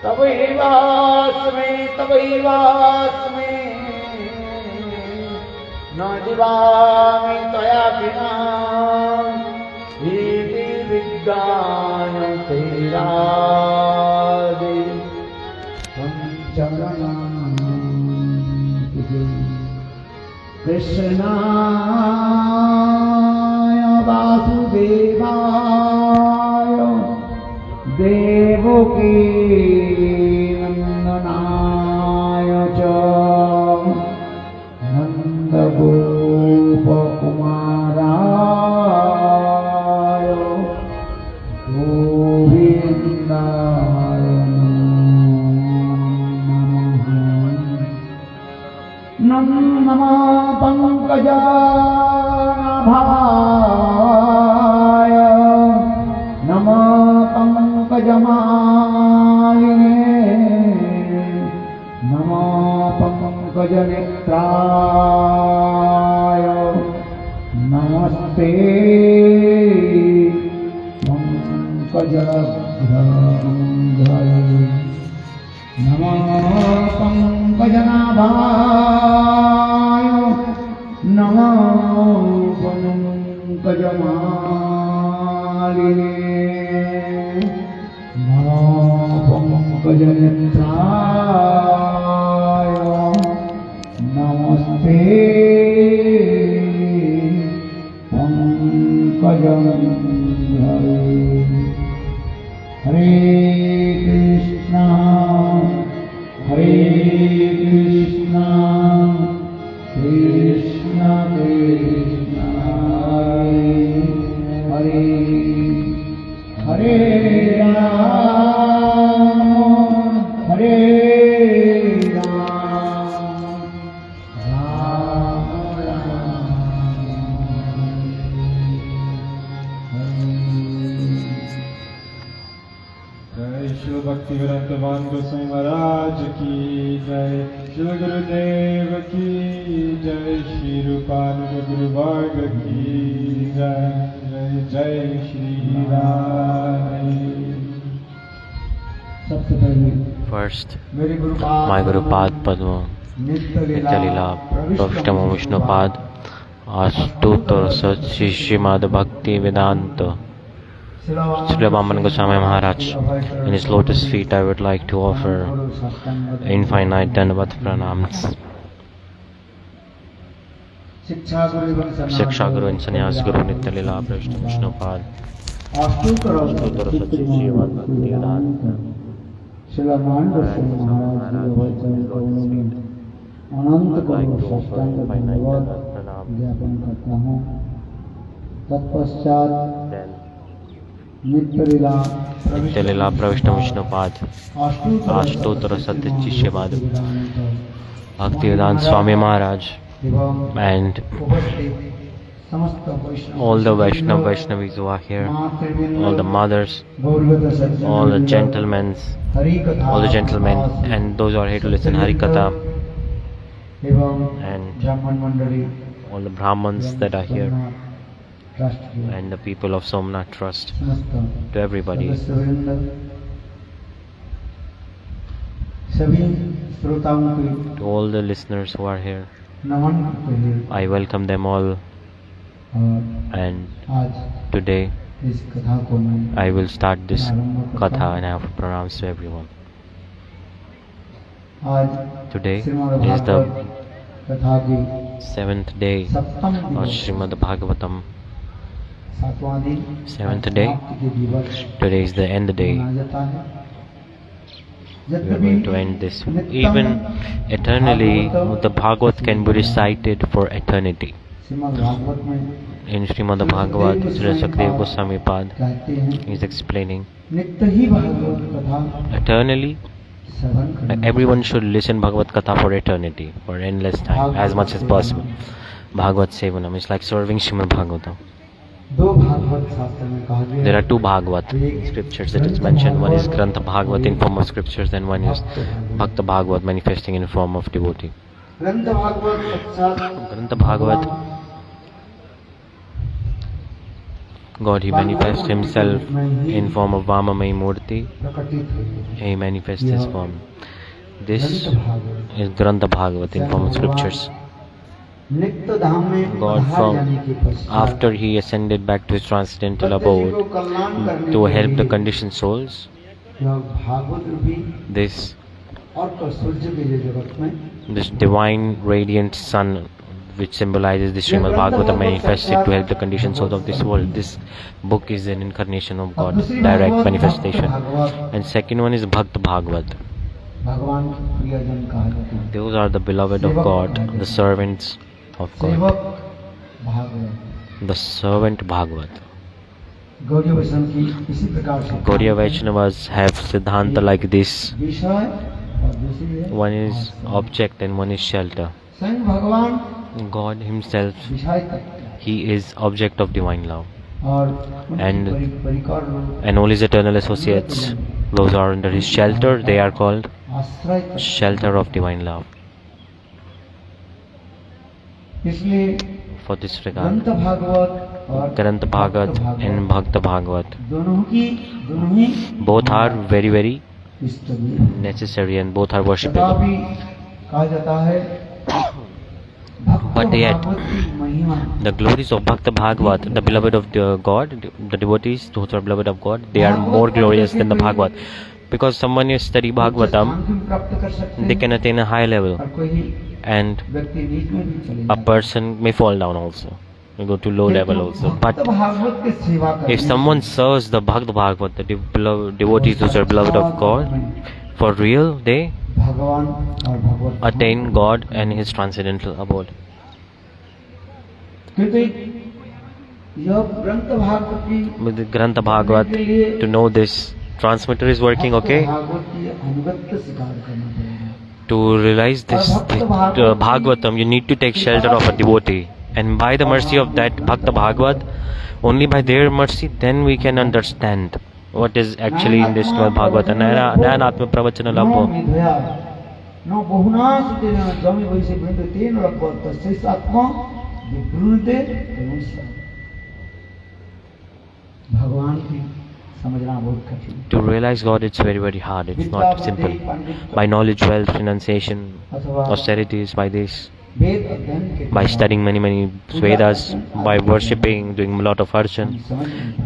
तवैवास्मि तवैवास्मि न जीवामि त्वया विना इति विज्ञायते राधे कृष्णाय वासुदेवाय देवकी नंदनाय च नंदगोपकुमाराय गोविन्दाय नमो नमः पंकजनाभाय नमः पंकजमालिने नमः पंकजनेत्राय नमस्ते पंकजगन्धरे नमः पंकजनाभाय नमः पंकजमालिने नमः पंकजनेत्राय नमस्ते पंकजगन्धरे हरे कृष्णा कृष्ण कृष्ण हरे हरे हरे भक्तिवेदांत गोस्वामी महाराज की जय, श्री गुरुदेव की जय, श्री रूपानुग गुरु वर्ग की जय, जय जय श्री राधे। सबसे पहले First, मेरे my Gurupad Padma, Nityalila, Prashtama Vishnupad, Astutra Sachi Srimad Bhakti Vedanta, Srila Vaman Goswami Maharaj. In his lotus feet I would like to offer infinite Dandavat Pranams. Shiksha Guru and Sannyas Guru Nityalila Prashtama Vishnupad, Astutra Sachi Srimad Bhakti Vedanta, Srila मान गोस्वामी महाराज जी वचन कौनों अनंत करोड़ साष्टांग धन्यवाद ज्ञापन करता हूँ। तत्पश्चात Nityalila Prashtama Vishnupad, Astutra Sachi Srimad Bhaktivedanta Swami Maharaj, and all the Vaishnavis who are here, all the mothers, all the gentlemen, and those who are here to listen Harikatha, and all the Brahmins that are here, and the people of Somnath Trust, to everybody. To all the listeners who are here, I welcome them all, and today I will start this katha and I have pronounced to everyone. Today is the 7th day of Srimad Bhagavatam. 7th day. Today is the end day. We are going to end this. Even eternally, the Bhagavat can be recited for eternity. In Srimad Bhagavat, Sri Sukadeva Goswami Pad is explaining eternally. Everyone should listen Bhagavad Katha for eternity, for endless time, as much as possible. Bhagavad Sevanam is like serving Srimad Bhagavatam. There are two Bhagavat scriptures that is mentioned. One is Grantha Bhagavat in form of scriptures, and one is Bhakta Bhagavat manifesting in form of devotee. Grantha Bhagavat God, He manifests Himself in form of Vamamayi Murti. प्रकटित हुए। He manifests His form. This ग्रंथ Bhagavat is Grantha Bhagavat in form of scriptures. नित्य धाम में God पधार जाने के from पश्चात after He ascended back to His transcendental abode to help the conditioned souls, यह भागवत रूपी this और सूर्य के जो जगत में this divine radiant sun which symbolizes the Srimad Bhagavatam manifested to help the conditioned souls of this world. This book is an incarnation of God, direct manifestation. And second one is Bhakt Bhagavat. भगवान के प्रियजन कहा जाता है। Those are the beloved of God, the servants of God, सेवक Bhagavat the servant Bhagavat. गौड़ी वैष्णव की इसी प्रकार से Gaudiya Vaishnavas have Siddhanta like this. विषय और दूसरी है One is object and one is shelter. स्वयं भगवान God Himself, विषय तत्व है। He is object of divine love. और And- परिकर लोग And all His eternal associates, those are under His shelter, they are called आश्रय तत्व। shelter of divine love. इसलिए For this regard, ग्रंथ भागवत और Grantha Bhagavat and Bhakta Bhagavat, दोनों ही both are very, very इष्टदेव हैं। necessary and both are worshipable. तथापि कहा जाता है भक्त But yet, भागवत की महिमा the glories of Bhakta Bhagavat, the beloved of the God, the devotees, those who are beloved of God, they are more glorious than the Bhagavat. Because someone is study Bhagavatam, स्थान भी प्राप्त कर सकते they हैं can attain a high level, और कोई and व्यक्ति नीच में भी चले a जाए। person may fall down also, may go to low level also. भक्त But भागवत की सेवा करने if someone serves the Bhakta Bhagavat, the beloved devotees who are beloved of God, for real, they भगवान और भगवत attain God and His transcendental abode. क्योंकि यह ग्रंथ भागवत की With the Grantha Bhagavat, to know this, transmitter is working, okay? Bhagavat की अनुगत्य स्वीकार करना पड़ेगा। To realize this Bhagavatam, you need to take shelter of a devotee. And by the mercy of that Bhakta Bhagavat, only by their mercy, then we can understand what is actually in this Srimad Bhagavata. Nayanatma Pravachana नो Labho. विधया नो बहुनास तेन जमी वैसे बिंदु तेन रखो तस्से आत्मा विब्रुते तनुसा भगवान की समझना बहुत कठिन है। To realize God, it's very, very hard. It's not simple. By knowledge, wealth, renunciation, अथवा austerities, by this, वेद अध्ययन के by studying many, many Vedas, by worshipping, doing a lot of archan,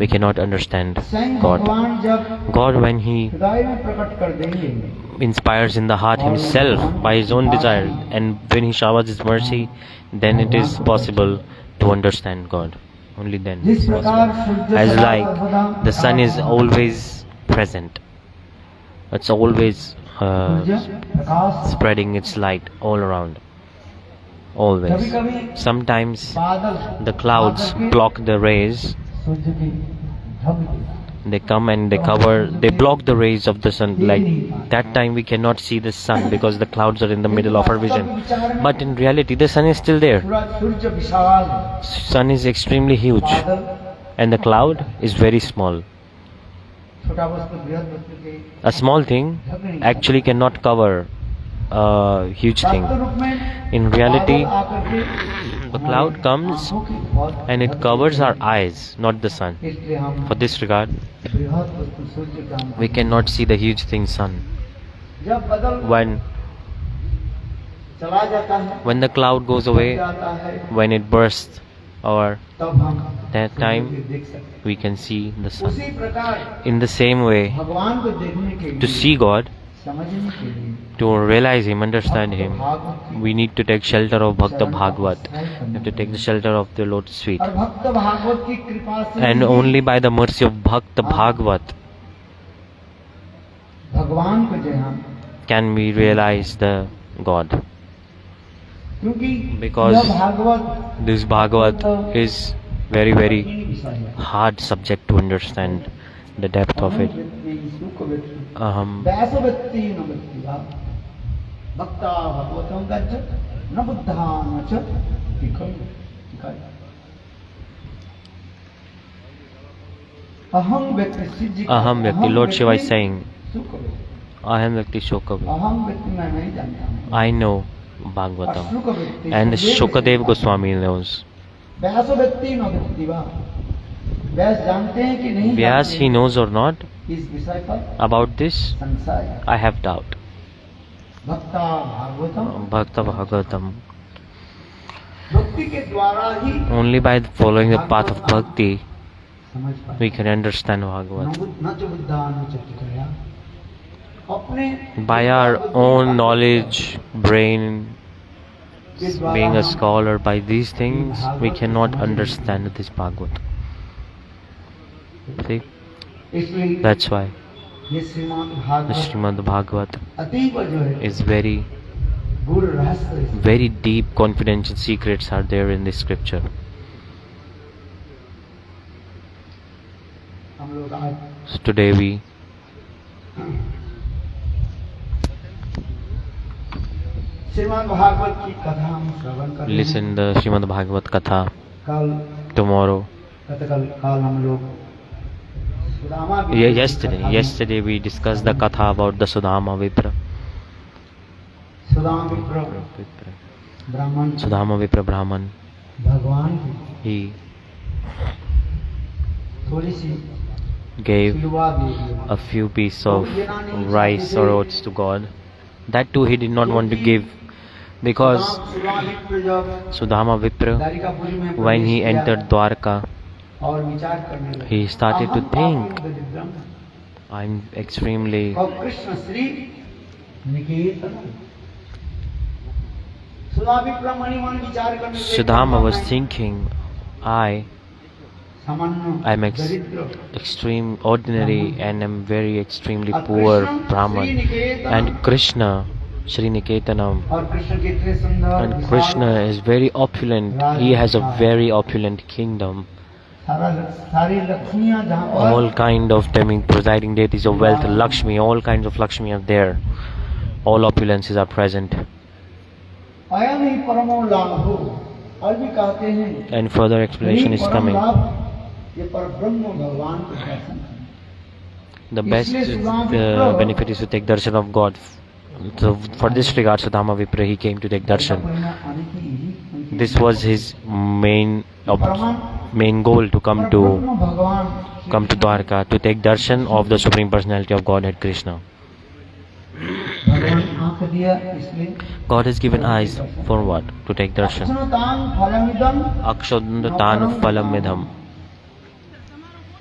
we cannot understand स्वयं God. भगवान जब God, when He हृदय में प्रकट कर देंगे inspires in the heart Himself by His own desire, and when He showers His mercy, then it is possible to understand God. Only then जिस it's प्रकार possible. सूर्य As सदा like सर्वदा the sun is always present, it's always Surya Prakash spreading its light all around. कभी Always. कभी Sometimes बादल the clouds block the rays. सूर्य की ढक देता है। They come and they block the rays of the sun. Like that time we cannot see the sun because the clouds are in the middle of our vision. But in reality, the sun is still there. पूरा सूर्य विशाल है, Sun is extremely huge, बादल and the cloud is very small. छोटा वस्तु बृहद वस्तु के A small thing ढक नहीं actually cannot cover a huge thing. वास्तव रूप में In reality, बादल आकर के the cloud comes आंखों की बहुत and it covers our eyes, not the sun. इसलिए हम For this regard, बृहद वस्तु सूर्य का we cannot see the huge thing sun. जब बादल When चला जाता है when the cloud goes away, जाता है when it bursts, or तब हम that सूर्य time को देख सकते हैं। we can see the sun. उसी प्रकार In the same way, भगवान को देखने के to लिए see God, समझने के लिए to realize Him, understand Him, Bhagavat की we need to take shelter of Bhakta Bhagavat. We have to take the shelter of the Lotus feet. और भक्त भागवत की कृपा से And he only by the mercy of Bhakta Bhagavat भगवान को जो हम can we realize the God. क्योंकि Because यह Bhagavat This Bhagavat is very, very कठिन विषय है। hard subject to understand the depth of it. सुख व्यक्ति Um, व्यास व्यक्ति न व्यक्ति वा भक्ता भगवतं गच्छ न बुद्धा न च टिकल अहम व्यक्ति सिद्धि Aham Vyakti, Lord Shiva is saying, सुख व्यक्ति Aham Vyakti Shokavi. अहम व्यक्ति मैं नहीं जानता हूँ I know और Bhagavatam. सुख व्यक्ति And सुखदेव Shukadev व्यक्ति। Goswami knows. व्यास व्यक्ति न व्यक्ति वा व्यास जानते हैं कि नहीं Vyas, जानते he knows or not इस विषय पर about this? संशय है। I have doubt. भक्ता भागवतम Bhakta Bhagavatam. भक्ति के द्वारा ही Only by following the path of bhakti समझ पाए। we can understand Bhagavad. न च बुद्धा न च टिकया। अपने By our own knowledge, brain, being a scholar, by these things, we cannot understand this Bhagavad. See, इसलिए that's why ये Shrimad the Bhagavat Srimad Bhagavat अतीव जो है is very, गूढ़ रहस्य है। very deep, confidential secrets are there in this scripture. हम लोग आज So today we Shrimad Bhagavat की कथा हम श्रवण करेंगे। listen the Srimad Bhagavat Katha कल tomorrow. कल हम लोग सुदामा की Yesterday we discussed the Katha about the Sudama Vipra. Sudama विप्र ब्राह्मण Sudama Vipra Brahman. भगवान की He थोड़ी सी gave सिलवा दी गई। a few pieces of rice or oats to God. That too he did not want to give because Sudama विप्र जब Sudama Vipra, Dwarikapuri में when he प्रवेश किया entered Dwarka, और विचार करने लगा, he started to अहम think, पापं दरिद्रम। I'm extremely और कृष्ण श्री निकेतन। सुदामा विप्र मणि मन विचार करने लगे, Sudama was thinking, सामान्य I'm दरिद्र extreme ordinary and I'm very extremely poor Brahman, and Krishna, Sri Niketanam, और कृष्ण कितने सुंदर and Vishal, Krishna is very opulent. He has a very opulent kingdom. सारी लक्ष्मियां जहाँ पर All kind of presiding deities of wealth, Lakshmi, all kinds of Lakshmi are there. All opulences are present. अयम ही परमो लाभो। और भी कहते हैं And further explanation is परम coming. लाभ ये परब्रह्म भगवान के दर्शन करना। The best benefit is to take darshan of God. So for this regard, Sudama Vipra, he came to take darshan. This was his main goal, to come to Dwarka to take darshan of the Supreme Personality of Godhead Krishna. भगवान आंख दिया इसलिए God has given eyes for what? To take darshan. अक्षरतान फलमिदं। Akshodatan phalam midham.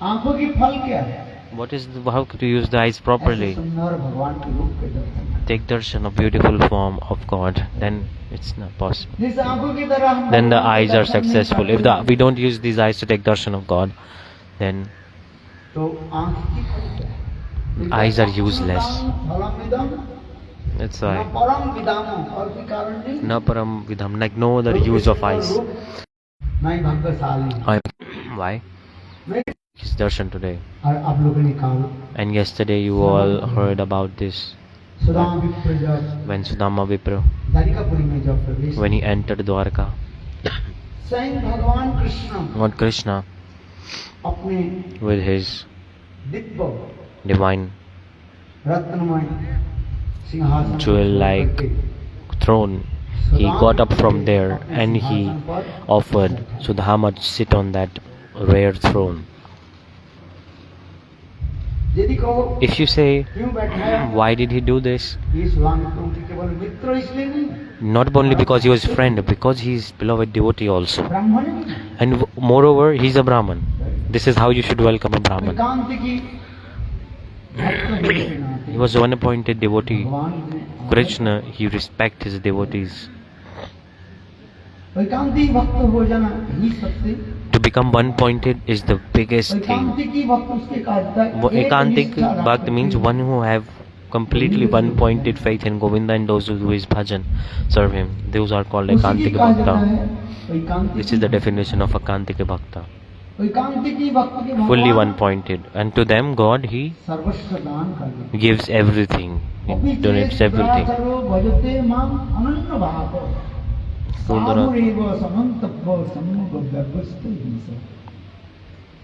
आंखों की फल क्या है? What is how to use the eyes properly? ऐसे सुंदर भगवान के रूप के दर्शन। Take darshan of beautiful form of God. Then it's not possible. जिस आंखों की तरह हम Then the भगवान के eyes are दर्शन नहीं successful. करते, If we don't use these eyes to take darshan of God, then तो आंख की फल क्या है? eyes are useless. फलमिदं That's न why. परम विदामो। और कोई कारण नहीं। Na param vidham, like no other use of eyes. मैं भाग्यशाली। Why? मैं His darshan today. और आप लोगों ने कहा And yesterday you all heard about this. Sudama विप्र जब When Sudama Vipra, द्वारिकापुरी में जब प्रवेश when he entered Dwarka, स्वयं भगवान कृष्ण Lord Krishna, अपने with his दिव्य divine रत्नमय सिंहासन jewel-like throne, he got up from there and he offered Sudama to sit on that rare throne. यदि कहो If you say, क्यों बैठाया, why did he do this? ये सुदामा विप्र उनके केवल मित्र इसलिए नहीं, Not only because he was friend, because he is beloved devotee also. ब्राह्मण भी। And moreover, he is a Brahman. This is how you should welcome a Brahman. एकांत की भक्त होने के नाते He was one appointed devotee. भगवान ने Krishna, he respects his devotees. एकांती भक्त हो जाना ही सबसे To become one pointed is the biggest thing. एकांती की भक्त उसके कहता है Ekantik Bhakt means one who have completely one pointed faith in Govinda and those who do his bhajan, serve him. Those are called Ekantik Bhakta. This is the definition of Ekantik Bhakta. Fully one pointed. And to them, God, he सर्वस्व दान कर दे। gives everything. He donates everything. भजते माम अनन्य भाव Sundara. साधुरेव समन्तव्य सम्मुख व्यवस्थित हिंसा।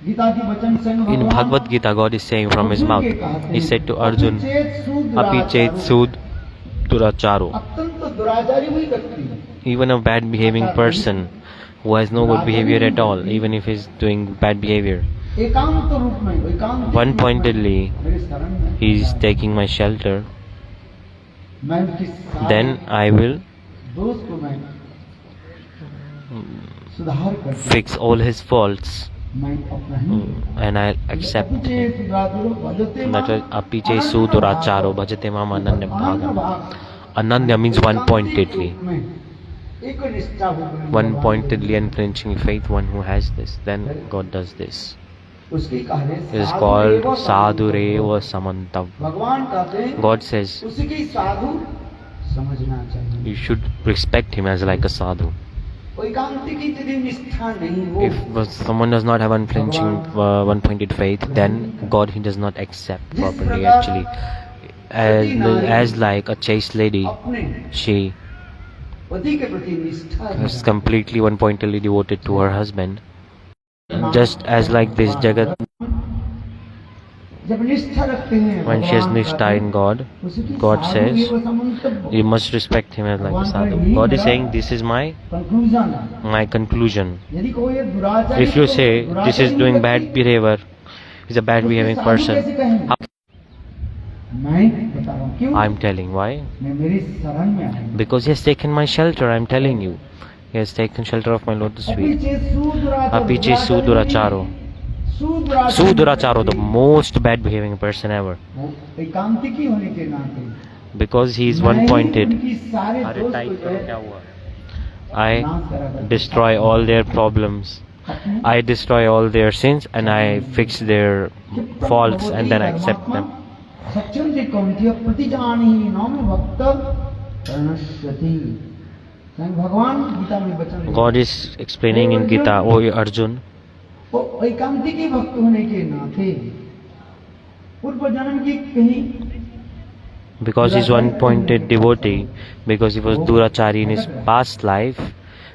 गीता की वचन संग In Bhagavad Gita, God is saying from his mouth, he said to Arjun, Api chet sud duracharo. अत्यंत दुराचारी हुई व्यक्ति, Even a bad behaving person who has no good behavior at all, even if he's doing bad behavior, एकांत रूप में एकांत One pointedly, मेरे शरण में he is taking my shelter. मैं उसकी सारी Then I will दोष को मैं सुधार कर fix all his faults मैं अपना ही and I'll accept him. That is apiche suduracharo bhajate mam ananya bhaga. Ananya means one pointedly. एक निष्ठा हो One pointedly unflinching faith, one who has this, then God does this. उसकी कहने It is called sadhureva samantav. भगवान कहते हैं God says उसकी साधु समझना चाहिए you should respect him as like a sadhu. एकांतिक की यदि निष्ठा नहीं हो If someone does not have unflinching, one-pointed faith, then God he does not accept properly. Actually, as like a chaste lady, अपने she पति के प्रति निष्ठा is completely one-pointedly devoted to her husband. Just as like this Jagat, जब निष्ठा रखते हैं when she has nishtha in God, God says you must respect him as like a sadhu. God is saying this is my conclusion. यदि कोई दुराचारी If you say this is doing bad behavior, is a bad behaving person, how मैं बता रहा हूँ क्यों I'm telling why? मैं मेरी शरण में आया Because he has taken my shelter, I'm telling you. He has taken shelter of my lotus feet. Apiche suduracharo. Suduracharo, the most bad behaving person ever. एकांतिक ही होने के नाते Because he is one pointed. उनकी सारे अरे दोष type को जो करो, है क्या हुआ? I destroy all their problems. I destroy all their sins and I fix their faults and then I accept them. सच्चन से कौंध्य प्रतिजानी नाम भक्त प्रणश्यति भगवान गीता में वचन God is explaining in Gita, O Arjun, वो एकांतिक ही भक्त होने के नाते पूर्व जन्म की कहीं because he is one pointed devotee, because he was durachari in his past life,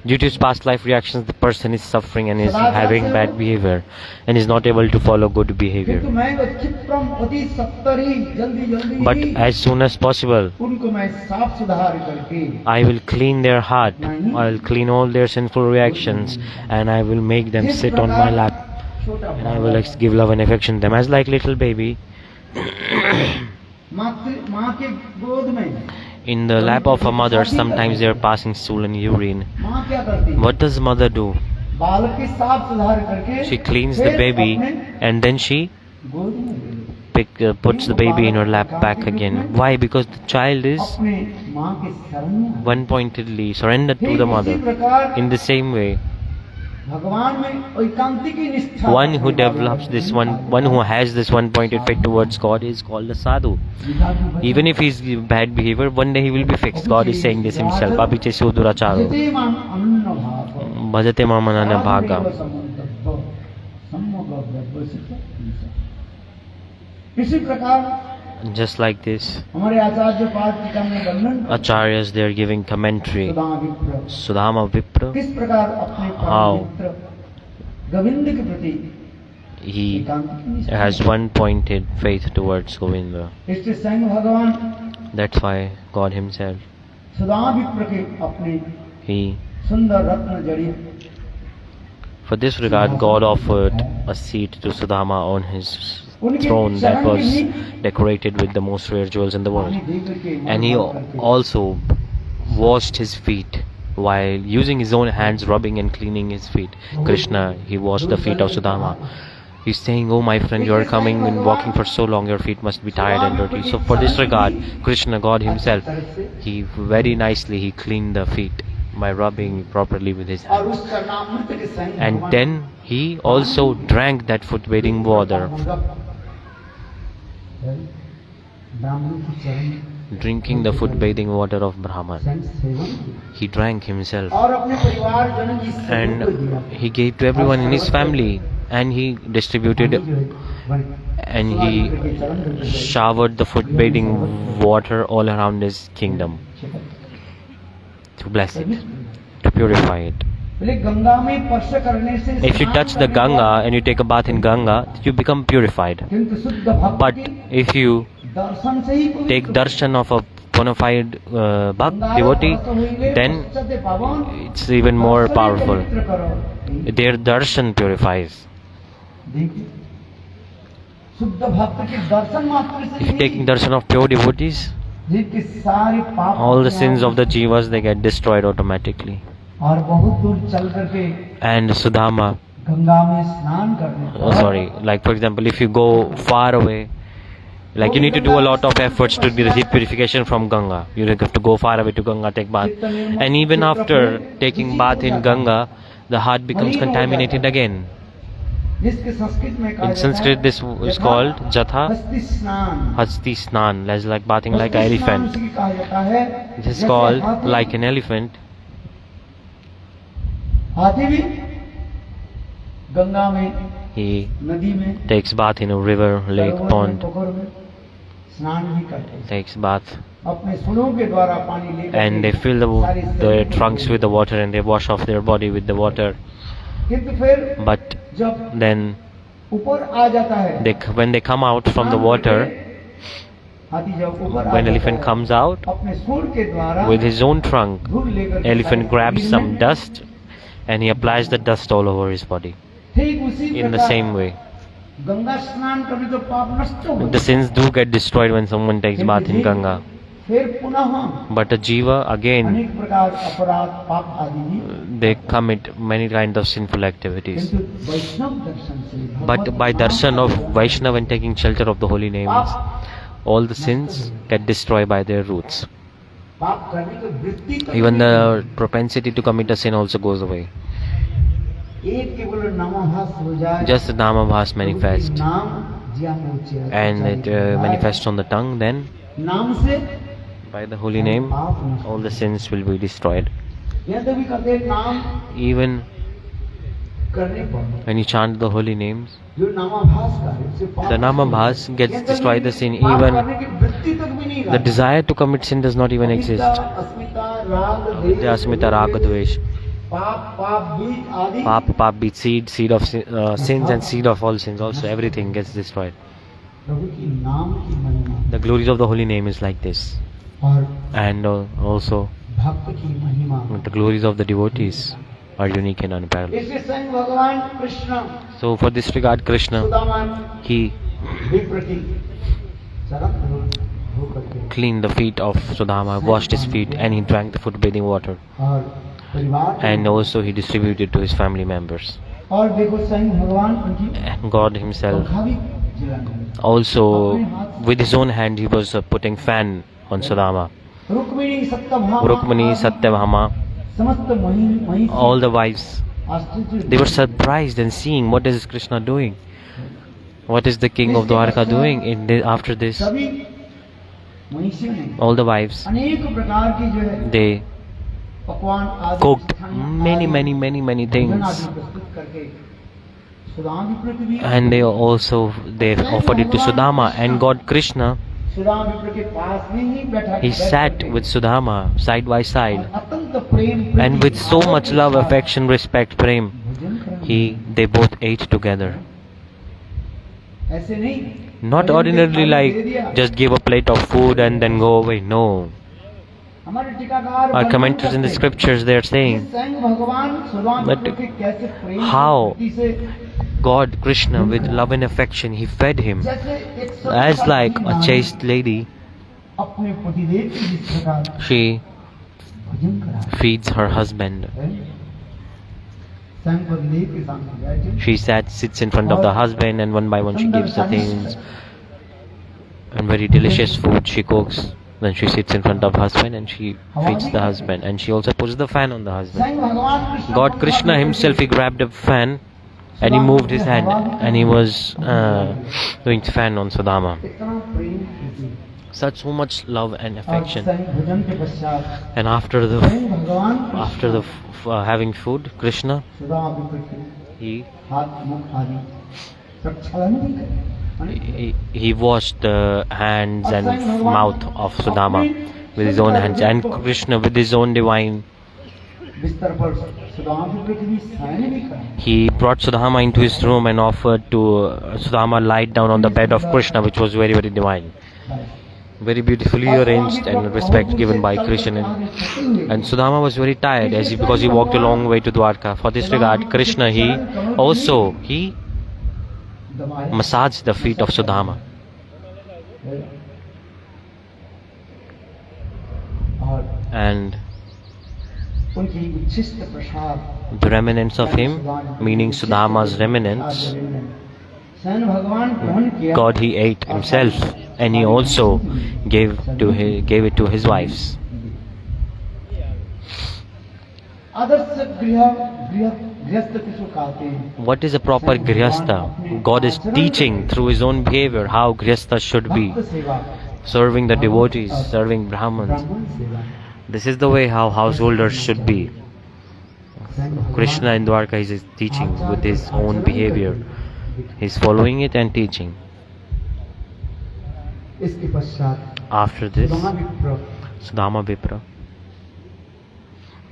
due to his past life reactions the person is suffering and is having bad behavior and is not able to follow good behavior. किंतु मैं क्षिप्रम अति सत्तर ही जल्दी But as soon as possible उनको मैं साफ सुधार करके I will clean their heart, I will clean all their sinful reactions and I will make them sit on my lap छोटा and I will give love and affection to them as like little baby. माँ के गोद में In the lap of a mother, sometimes they are passing stool and urine. माँ क्या करती है What does mother do? बालक की साफ सुधार करके She cleans the baby and then she गोद में ले ली। puts the baby in her lap back again. Why? Because the child is अपने माँ के शरण में one pointedly surrendered to the ठीक mother. इसी प्रकार In the same way, भगवान में एकांतिक की निष्ठा one who develops this one who has this one pointed faith towards God is called a sadhu. Even if he's bad behavior, one day he will be fixed. God is saying this himself. Apiche suduracharo. जिते मां अनन्न भाव Bhajate mamananya bhaga. इसी प्रकार Just like this, हमारे आचार्य पाद टीका में वर्णन acharyas they are giving commentary. Sudama विप्र Sudama Vipra, किस प्रकार अपने How? परम मित्र गोविंद के प्रति he एकांतिक की निष्ठा has one pointed faith towards Govinda. इससे स्वयं भगवान That's why God himself, Sudama विप्र के अपने he, सुंदर रत्न जड़ित for this regard, God offered a seat to Sudama on his throne that was decorated with the most rare jewels in the world. And he also washed his feet while using his own hands, rubbing and cleaning his feet. Krishna, he washed the feet of Sudama. He's saying, oh my friend, you are coming and walking for so long, your feet must be tired and dirty. So for this regard, Krishna, God himself, he very nicely, he cleaned the feet by rubbing properly with his और hands. उस कर्णामृत के संग And then he also drank that foot bathing water. ब्राह्मण की चरण Drinking the foot bathing water of Brahman. संग seven की He drank himself और अपने परिवार जन की सबको दिया and he gave to everyone in his family and he distributed and he showered the foot bathing water all around his kingdom to bless it, to purify it. बोले गंगा में स्पर्श करने से If you touch the Ganga and you take a bath in Ganga, you become purified. किंतु शुद्ध भक्त But की if you दर्शन से ही पवित्र take darshan of a bona fide bhakt devotee, then it's even more powerful. Their darshan purifies. देखिए शुद्ध भक्त के दर्शन मात्र से If taking darshan of pure devotees, जिनके सारे पाप all the sins of the jivas they get destroyed automatically. और बहुत दूर चल करके And Sudama, गंगा में स्नान करने sorry, like for example, if you go far away, like you need to do a lot of efforts to do the purification from Ganga. You have to go far away to Ganga, take bath. And even after taking bath in Ganga, the heart becomes contaminated again. जिसके संस्कृत में कहा In जाता Sanskrit, है, this is called Jatha हस्ति स्नान Hasti Snan, as like bathing like an हस्ति स्नान elephant. उसी कहा जाता है This is जैसे called हाथी- like an elephant. हाथी भी गंगा में He नदी में takes bath in a river, lake, सरोवर में, pond, पोखर में स्नान भी करते हैं takes bath, अपने सुनों के द्वारा पानी लेकर and they fill the trunks with the water and they wash off their body with the water. किंतु फिर But जब then ऊपर आ जाता है when they come out from the water, हाथी जब ऊपर आ when जाता elephant है, comes out अपने सूंड के द्वारा with his own trunk, धूल लेकर के elephant सारे grabs शरीर some में, dust and he applies the dust all over his body. ठीक उसी In the प्रकार same way, गंगा स्नान करने तो पाप नष्ट हो the sins do get destroyed when someone takes bath in Ganga. फिर पुनः But a jiva again, अनेक प्रकार अपराध पाप आदि भी they commit many kinds of sinful activities. किंतु वैष्णव दर्शन से But by darshan of Vaishnava and taking shelter of the holy names, all the sins get destroyed by their roots. पाप करने की वृत्ति तक Even नहीं the propensity to commit a sin also goes away. होती। एक केवल नामाभास हो जाए Just the Namabhas manifest नाम जिया में उच्चारण and it manifests on the tongue, then नाम से by the holy name, पाप नष्ट all the sins will be destroyed. यह तो भी कहते हैं नाम Even करने पर when you chant the holy names, जो नामाभास का है उससे पाप the नष्ट Namabhas होता है। gets यह तो destroyed the भी sin, पाप even करने की वृत्ति तक भी नहीं the रहती। desire to commit sin does not even exist. अस्मिता राग The Asmita Raga Dvesh, पाप पाप बीज आदि Papa beat seed of sins and seed of all sins also, everything gets destroyed. प्रभु की नाम की महिमा The glories of the holy name is like this. और And also भक्त की महिमा the glories of the devotees are unique and unparalleled. इससे संग भगवान Krishna So for this regard, Krishna, Sudama he विप्र की चरण धो करके cleaned the feet of Sudama, washed his feet, and he drank the foot bathing water. और परिवार And also he distributed to his family members. और देखो संग भगवान उनकी And God himself पंखा भी जलाने also, with his own hand, he was putting fan on Sudama. Rukmini Satyabhama Rukmani, Satyabhama, समस्त मही all the wives, आश्चर्य they were surprised and seeing what is Krishna doing. What is the king of Dwarka doing after this? सभी महिषियों ने All the wives, अनेक प्रकार की जो है they पकवान आदि cooked मिठाइयाँ many भोजन things. आदि प्रस्तुत करके सुदाम विप्र की भी And they offered it to Sudama, and God Krishna, Sudam विप्र के पास में ही बैठा he sat with Sudama side by side, अत्यंत प्रेम and with so much love, affection, respect, prem, भोजन कराना। they both ate together. ऐसे नहीं Not ordinarily like just give a plate of food and then go away. No. हमारे टीकाकार Our commentators in the scriptures, they are saying स्वयं भगवान Sudam But विप्र के कैसे प्रेम how भक्ति से God, Krishna, with love and affection, he fed him जैसे एक as सत्य like a नारी chaste lady. अपने पतिदेव की जिस प्रकार She भोजन करा feeds her husband. स्वयं पतिदेव के सामने बैठे She sits in front of the husband, and one by one she gives the things. And very delicious food she cooks. Then she sits in front of husband and she feeds the husband. And she also puts the fan on the husband. स्वयं भगवान Krishna God Krishna himself, he grabbed a fan and he moved his hand and he was doing fan on Sudama. इतना प्रेम प्रीति Such so much love and और affection. स्वयं भोजन के पश्चात And after स्वयं भगवान the having food, Krishna, Sudam विप्र के he हाथ मुख आदि सब छलन भी करे he washed the hands and mouth of Sudama with his own hands, and Krishna with his own divine. बिस्तर पर सुदाम विप्र की भी शयन भी करे He brought Sudama into his room and offered to Sudama lie down on the bed of Krishna, which was very divine, very beautifully arranged and respect given by Krishna. And Sudama was very tired because he walked a long way to Dwarka. For this regard, Krishna he massaged the feet of Sudama. और And उनकी उच्छिष्ट प्रसाद the remnants of him, meaning Sudama's remnants, स्वयं भगवान ग्रहण किया God he ate himself, and he also gave it to his wives. आदर्श गृहस्थ किसको कहते हैं? What is a proper grihastha? God is teaching through his own behavior how grihastha should be, भक्त सेवा, serving the devotees, serving Brahmins. ब्राह्मण सेवा। This is the way how householders should be. स्वयं भगवान Krishna in Dwarka is teaching with his own behavior. He's following it and teaching. इसके पश्चात After this, महाविप्र Sudama Vipra,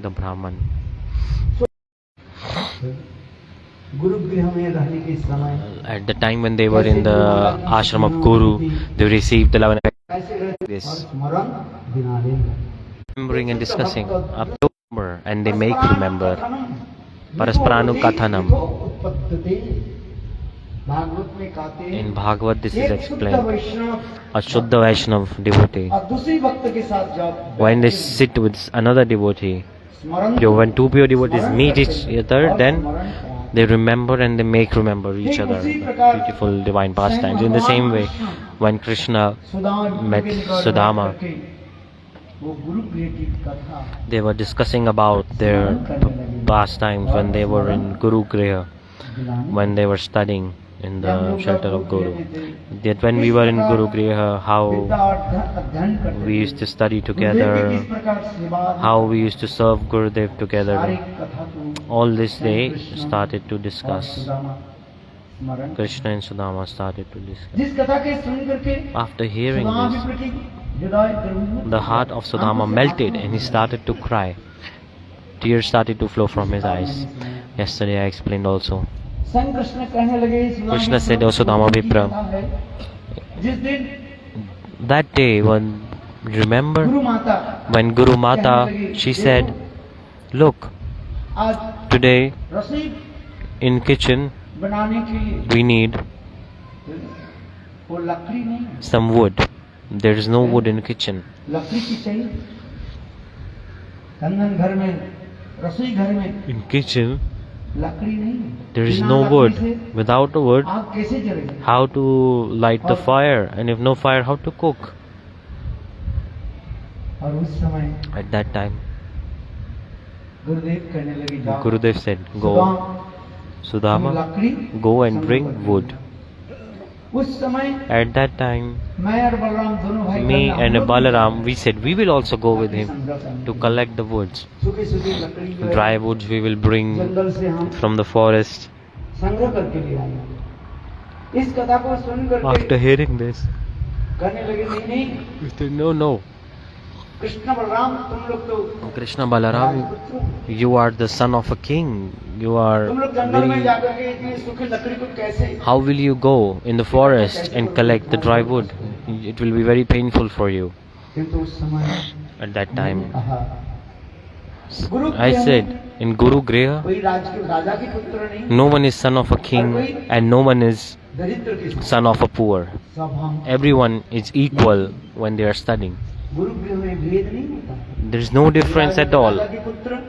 the Brahman, गुरुगृह में रहने के समय at the time when they were in the ashram of Guru, they received the 11 ऐसे रहते this, और स्मरण दिना देंगे। remembering and discussing up to remember, and they make remember. Parasparanu Kathanam. Bhagavat में कहते हैं In Bhagavad this is एक शुद्ध explained. Vaishnav A Shuddha Vaishnav devotee, और दूसरी भक्त के साथ जब when they sit with another devotee, स्मरण when two pure devotees meet each other, और then स्मरण कराते they remember and they make remember each other. Beautiful divine pastimes. In the same way, when Krishna met Sudama, वो गुरुगृह की कथा they were discussing about their pastimes when they were in Guru Griha, when they were studying in the shelter of Guru. That when we were in Guru Griha, how अध्ययन करते we used to study किस together, प्रकार सेवा how we used to serve Gurudev सारी together. कथा को All this they started to और discuss. Sudama स्मरण Krishna and Sudama started to discuss. जिस कथा के सुन करके After hearing सुदामा this, विप्र की हृदय द्रवित the heart of Sudama melted and he started to cry. Tears started to flow from his eyes. Yesterday I explained also. स्वयं कृष्ण कहने लगे Sudama Krishna said, "O Sudama Vipra, जिस दिन that day when, remember, गुरु माता when Guru Mata, she said, look, आज today रसोई in kitchen बनाने के लिए we need वो लकड़ी नहीं some wood. There is no wood in kitchen. लकड़ी की चाहिए रंधन घर में रसोई घर में In kitchen लकड़ी नहीं there is बिना no लकड़ी wood. से Without a wood, आग कैसे जलेगी? how to light the fire? And if no fire, how to cook? और उस समय At that time, गुरुदेव कहने लगे जाओ Gurudev said, go, तुम Sudama, लकड़ी go and bring wood. उस समय At that time, मैं और बलराम दोनों भाई me बलराम and लोग Balaram, we said we will also go with him संग्रह करने to के लिए। collect the woods. सूखी सूखी लकड़ी जो है, Dry woods we will bring जंगल से हम from the forest. संग्रह करके ले आए। इस कथा को सुन After करके hearing this, कहने लगे नहीं नहीं we said, no, Krishna Balram तुम लोग तो Krishna Balaram, राजपुत्र हो। you are the son of a king. You are तुम लोग जंगल में very... जाकर के इतनी सूखी लकड़ी को कैसे How will you go in the forest and collect the dry wood? It will be very painful for you. किंतु उस समय At that time, कहा गुरु I said, in Guru Griha, कोई राजा की पुत्र नहीं no one is son of a king and no one is दरिद्र की son of a poor. सब हम Everyone is equal when they are studying. गुरु गृह में भेद नहीं होता There is no difference at all. राजा के पुत्र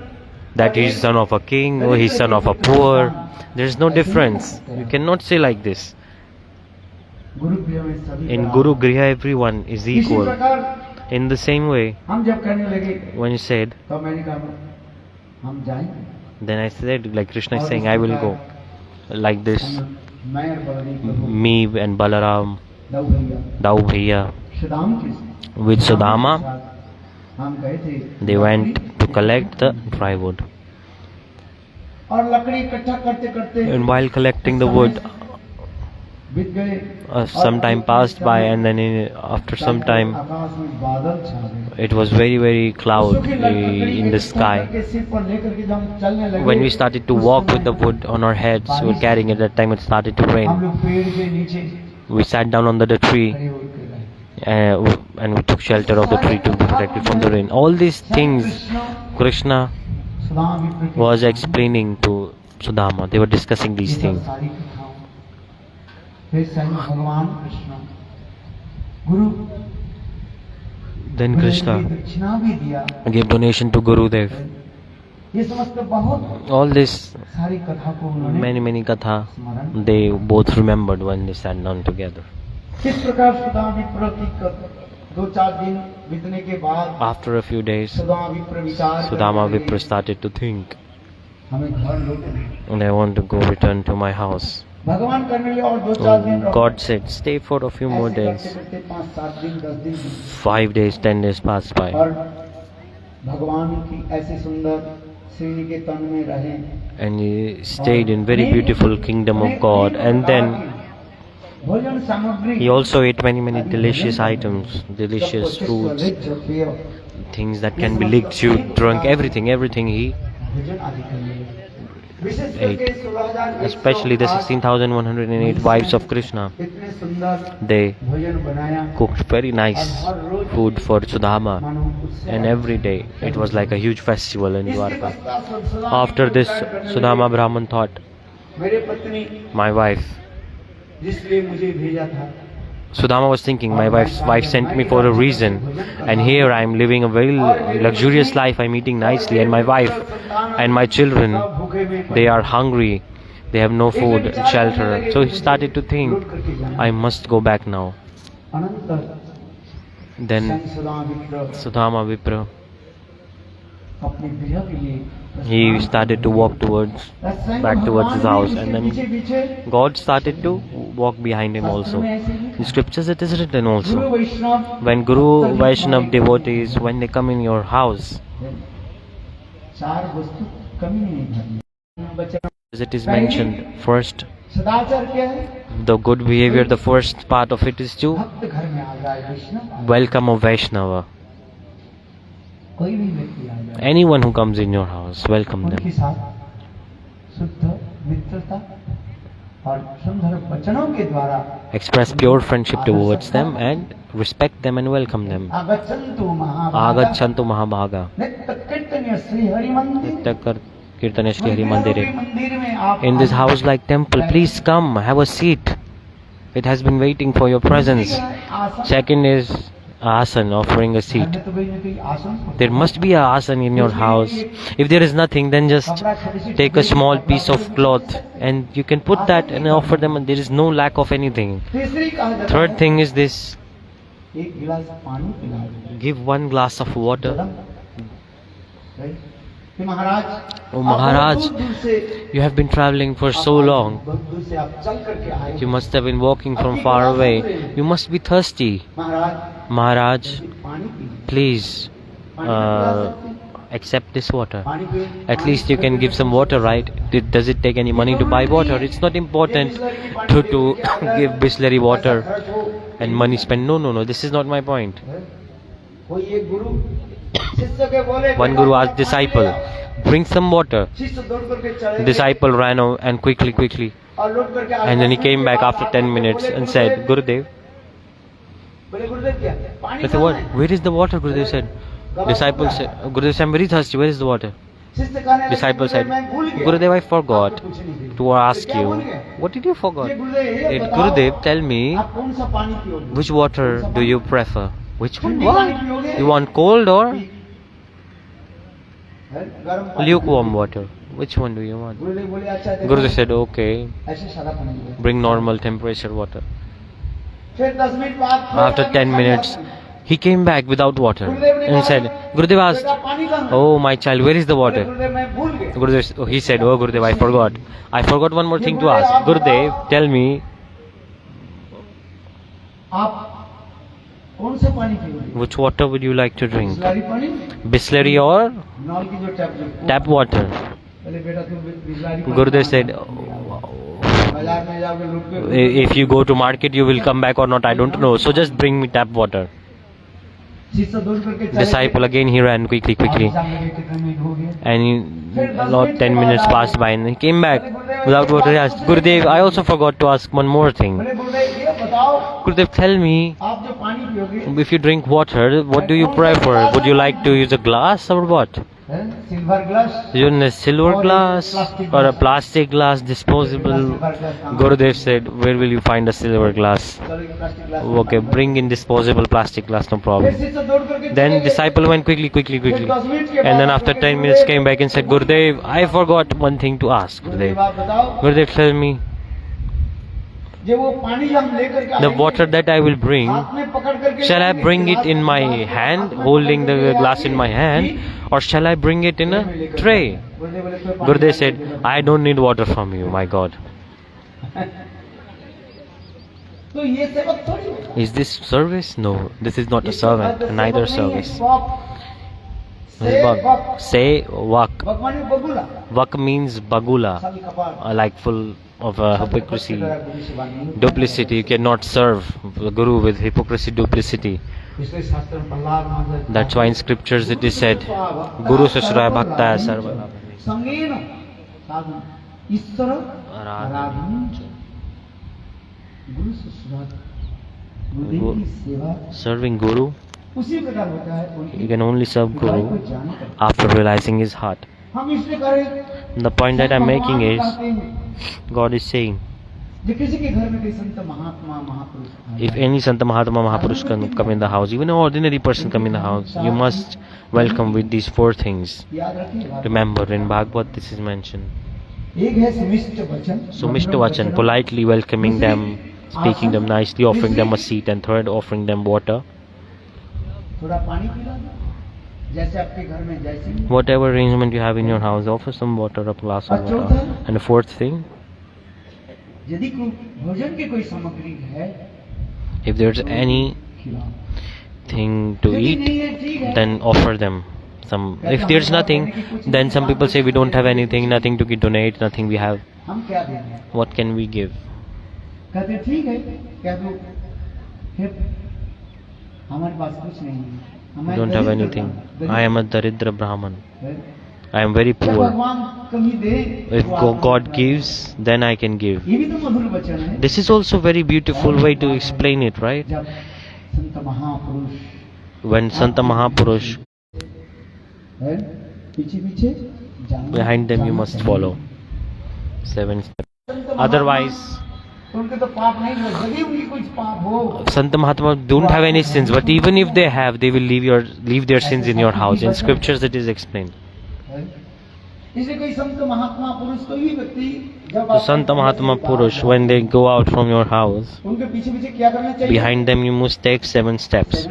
That he is son of a king or he is son of a poor. There is no difference. You cannot say like this. गुरु गृह में सभी In बराबर। Guru Griha, everyone is इसी equal. प्रकार In the same way, हम जब कहने लगे when you said, तो मैंने कहा हम जाएंगे then I said, like Krishna is saying, I will go. Like this, मैं और बलदेव me and Balaram, दऊ भैया Dau Bhaiya, सुदाम के with Sudama, हम गए थे they went to collect the dry wood. और लकड़ी इकट्ठा करते करते And while collecting the wood, बीत गए some time passed by, and then after some time, आकाश में बादल छा गए it was very, very cloudy in the sky. When we started to walk with the wood on our heads, we were carrying it. At that time, it started to हम rain. लोग पेड़ के नीचे We sat down under the tree खड़े होकर गए। and we took shelter of the tree to be protected from the rain. All these things Krishna Sudam विप्र के was explaining to Sudama. They were discussing these ये सब things. सारी कथाओं फिर स्वयं भगवान कृष्ण गुरु Then Krishna दक्षिणा भी दिया। gave donation to Gurudev. ये समस्त बहुत All this, सारी कथा को उन्होंने many katha, स्मरण they both remembered when they sat down together. किस प्रकार सुधा विप्र की 2-4 दिन बीतने के बाद After a few days, सुधा विप्र विचार Sudama करने Vipra लगे, started to think, हमें घर लौटना। and I want to go return to my house. भगवान करने लिए और 2-4 दिन रहो। God said, stay for a few more ऐसे days. करते-करते 5-7 दिन 10 दिन बीत गए। 5 days, 10 days passed by. और भगवान की ऐसी सुंदर श्रीनिकेतन में रहे। And he stayed in very beautiful kingdom of God. And then भोजन सामग्री he also ate many delicious items, delicious foods, things that can be licked, chewed, drunk, everything he भोजन आदि करने लगे। विशेष ate. करके 16,108 Especially the 16,108 wives of Krishna. इतने सुंदर They भोजन बनाया। cooked very nice food for Sudama. मानो उत्सव। And every day it was like a huge festival in इसके Dwarka. पश्चात सुदामा After this, विचार करने Sudama लगे, Brahman thought, मेरे पत्नी my wife, जिसलिए मुझे भेजा था Sudama was thinking, my wife sent me for a reason, and here I am living a very luxurious life. I'm eating nicely, and my wife and my children, they are hungry. They have no food and shelter. So he started to think, I must go back now. अनंतर Then Sudama विप्र Sudama Vipra, अपने गृह के लिए he started to walk back towards his house, and then God started to walk behind him also. In scriptures it is written Guru also, Vaishnav when Guru Vaishnav devotees, when they come in your house, चार वस्तु कमी नहीं भरनी। बचन as it is mentioned, first, सदाचार क्या है? the good behavior, the first part of it is to भक्त घर में आ जाए वैष्णव, welcome a Vaishnava. कोई भी व्यक्ति आ जाए Anyone who comes in your house, welcome उनके them. साथ शुद्ध मित्रता और सुंदर वचनों के द्वारा Express pure friendship towards them and respect them and welcome them. आगच्छन्तु महाभागा Agachantu Mahabhaga. नित्य कीर्तनीय श्री हरि मंदिर Takar Kirtane Shri Hari Mandire. मंदिर में आप In this house like temple, please come, have a seat. It has been waiting for your presence. Second is asan, offering a seat. तो कोई आसन There must be a asan in your house. If there is nothing, then just take a small piece of cloth and you can put that and offer them, and there is no lack of anything. तीसरी कहा जाता Third है, thing is this, एक गिलास पानी पिलाओ। give one glass of water. Right? कि महाराज Oh Maharaj, आप बहुत दूर से you have been traveling for so long. बहुत दूर से आप चल करके आए You must have been walking from far away. You must be thirsty. Maharaj Maharaj, पानी पी please पानी पिला सकते हैं? accept this water. पानी P At least you can give some water, right? Does it take any money to buy water? It's not important to give Bisleri water and money spent. No. This is not my point. कोई एक गुरु शिष्य के बोले One guru asked disciple, bring some water. शिष्य दौड़ करके चले Disciple ran out and quickly, और लौट करके and then he came back after 10 minutes and said, Gurudev. बोले गुरुदेव क्या पानी I said, what? Where is the water? Gurudev said. Disciple said, Gurudev said, I'm very thirsty. Where is the water? शिष्य कहने लगे, Disciple said, मैं भूल गया। Gurudev, I forgot आपको कुछ नहीं भेजा। to ask क्या you. भूल गए? What did you forget? ये गुरुदेव ये बताओ, Gurudev, tell me, आप कौन सा पानी पियोगे? which water do you prefer? Which one? ठंडी पानी पियोगे? You want cold or गरम पानी lukewarm water? Which one do you want? गुरुदेव बोले अच्छा देखो, Gurudev said, okay, ऐसे सादा पानी पियो। bring normal temperature water. फिर 10 मिनट बाद फिर After आगे 10 खाली minutes, आती। he came back without water and said, Gurudev asked, बेटा, पानी कहाँ है? oh my child, where is the बोले, water? गुरुदेव मैं भूल गया। Gurudev, he said, oh Gurudev, I forgot. I forgot one more thing to ask. Gurudev, tell me, आप कौन सा पानी पियोगे? which water would you like to drink? Bisleri पानी, Bisleri or नल की जो टैप tap water? बोले बेटा तुम बिसलरी पानी Gurudev said, बाजार में जाके लूट के if you go to market, you will come back or not, I don't know. So just bring me tap water. शिष्य दौड़ करके चले Disciple again, he ran quickly. और जाने लगे, कितने मिनट हो गए? And about 10 minutes passed by and he came back without water. He asked, Gurudev, I also forgot to ask one more thing. बोले गुरुदेव ये बताओ, Gurudev, tell me, आप जो पानी पियोगे if you drink water, what do you prefer? Would you like to use a glass or what? Silver glass You need a silver glass or a plastic glass, disposable. Gurudev said, where will you find a silver glass? Okay, bring in disposable plastic glass, no problem. Then disciple went quickly. And then after 10 minutes came back and said, Gurudev, I forgot one thing to ask. Gurudev, tell me, the water that I will bring, shall I bring it in my hand, holding the glass in my hand, or shall I bring it in a tray? Gurudev said, I don't need water from you, my God. Is this service? No, this is not a servant, neither service. This is Vak. Say Vak. Vak means bagula, like full of hypocrisy, duplicity. You cannot serve the Guru with hypocrisy, duplicity. That's why in scriptures it is said, Guru Sushraya Bhaktaya Sarva. Serving Guru, you can only serve Guru after realizing his heart. The point that I'm making is, God is saying, if any Santa Mahatma Mahapurush can come in the house, even an ordinary person come in the house, you must welcome with these 4 things. Remember, in Bhagavad this is mentioned. So Mishta Vachan, politely welcoming them, speaking them nicely, offering them a seat, and third, offering them water. Whatever arrangement you have in your house, offer some water, a glass of water. And the 4th thing, if there's anything to eat, then offer them some. If there's nothing, then some people say we don't have anything, nothing to donate, nothing we have. What can we give? We don't have anything. I am a Daridra Brahman. I am very poor. If God gives, then I can give. This is also very beautiful way to explain it, right? When Santa Mahapurush, behind them you must follow. 7 steps. Otherwise, Santa Mahatma don't have any sins, but even if they have, they will leave their sins in your house. In scriptures it is explained. So Santa Mahatma Purush, when they go out from your house, behind them you must take 7 steps.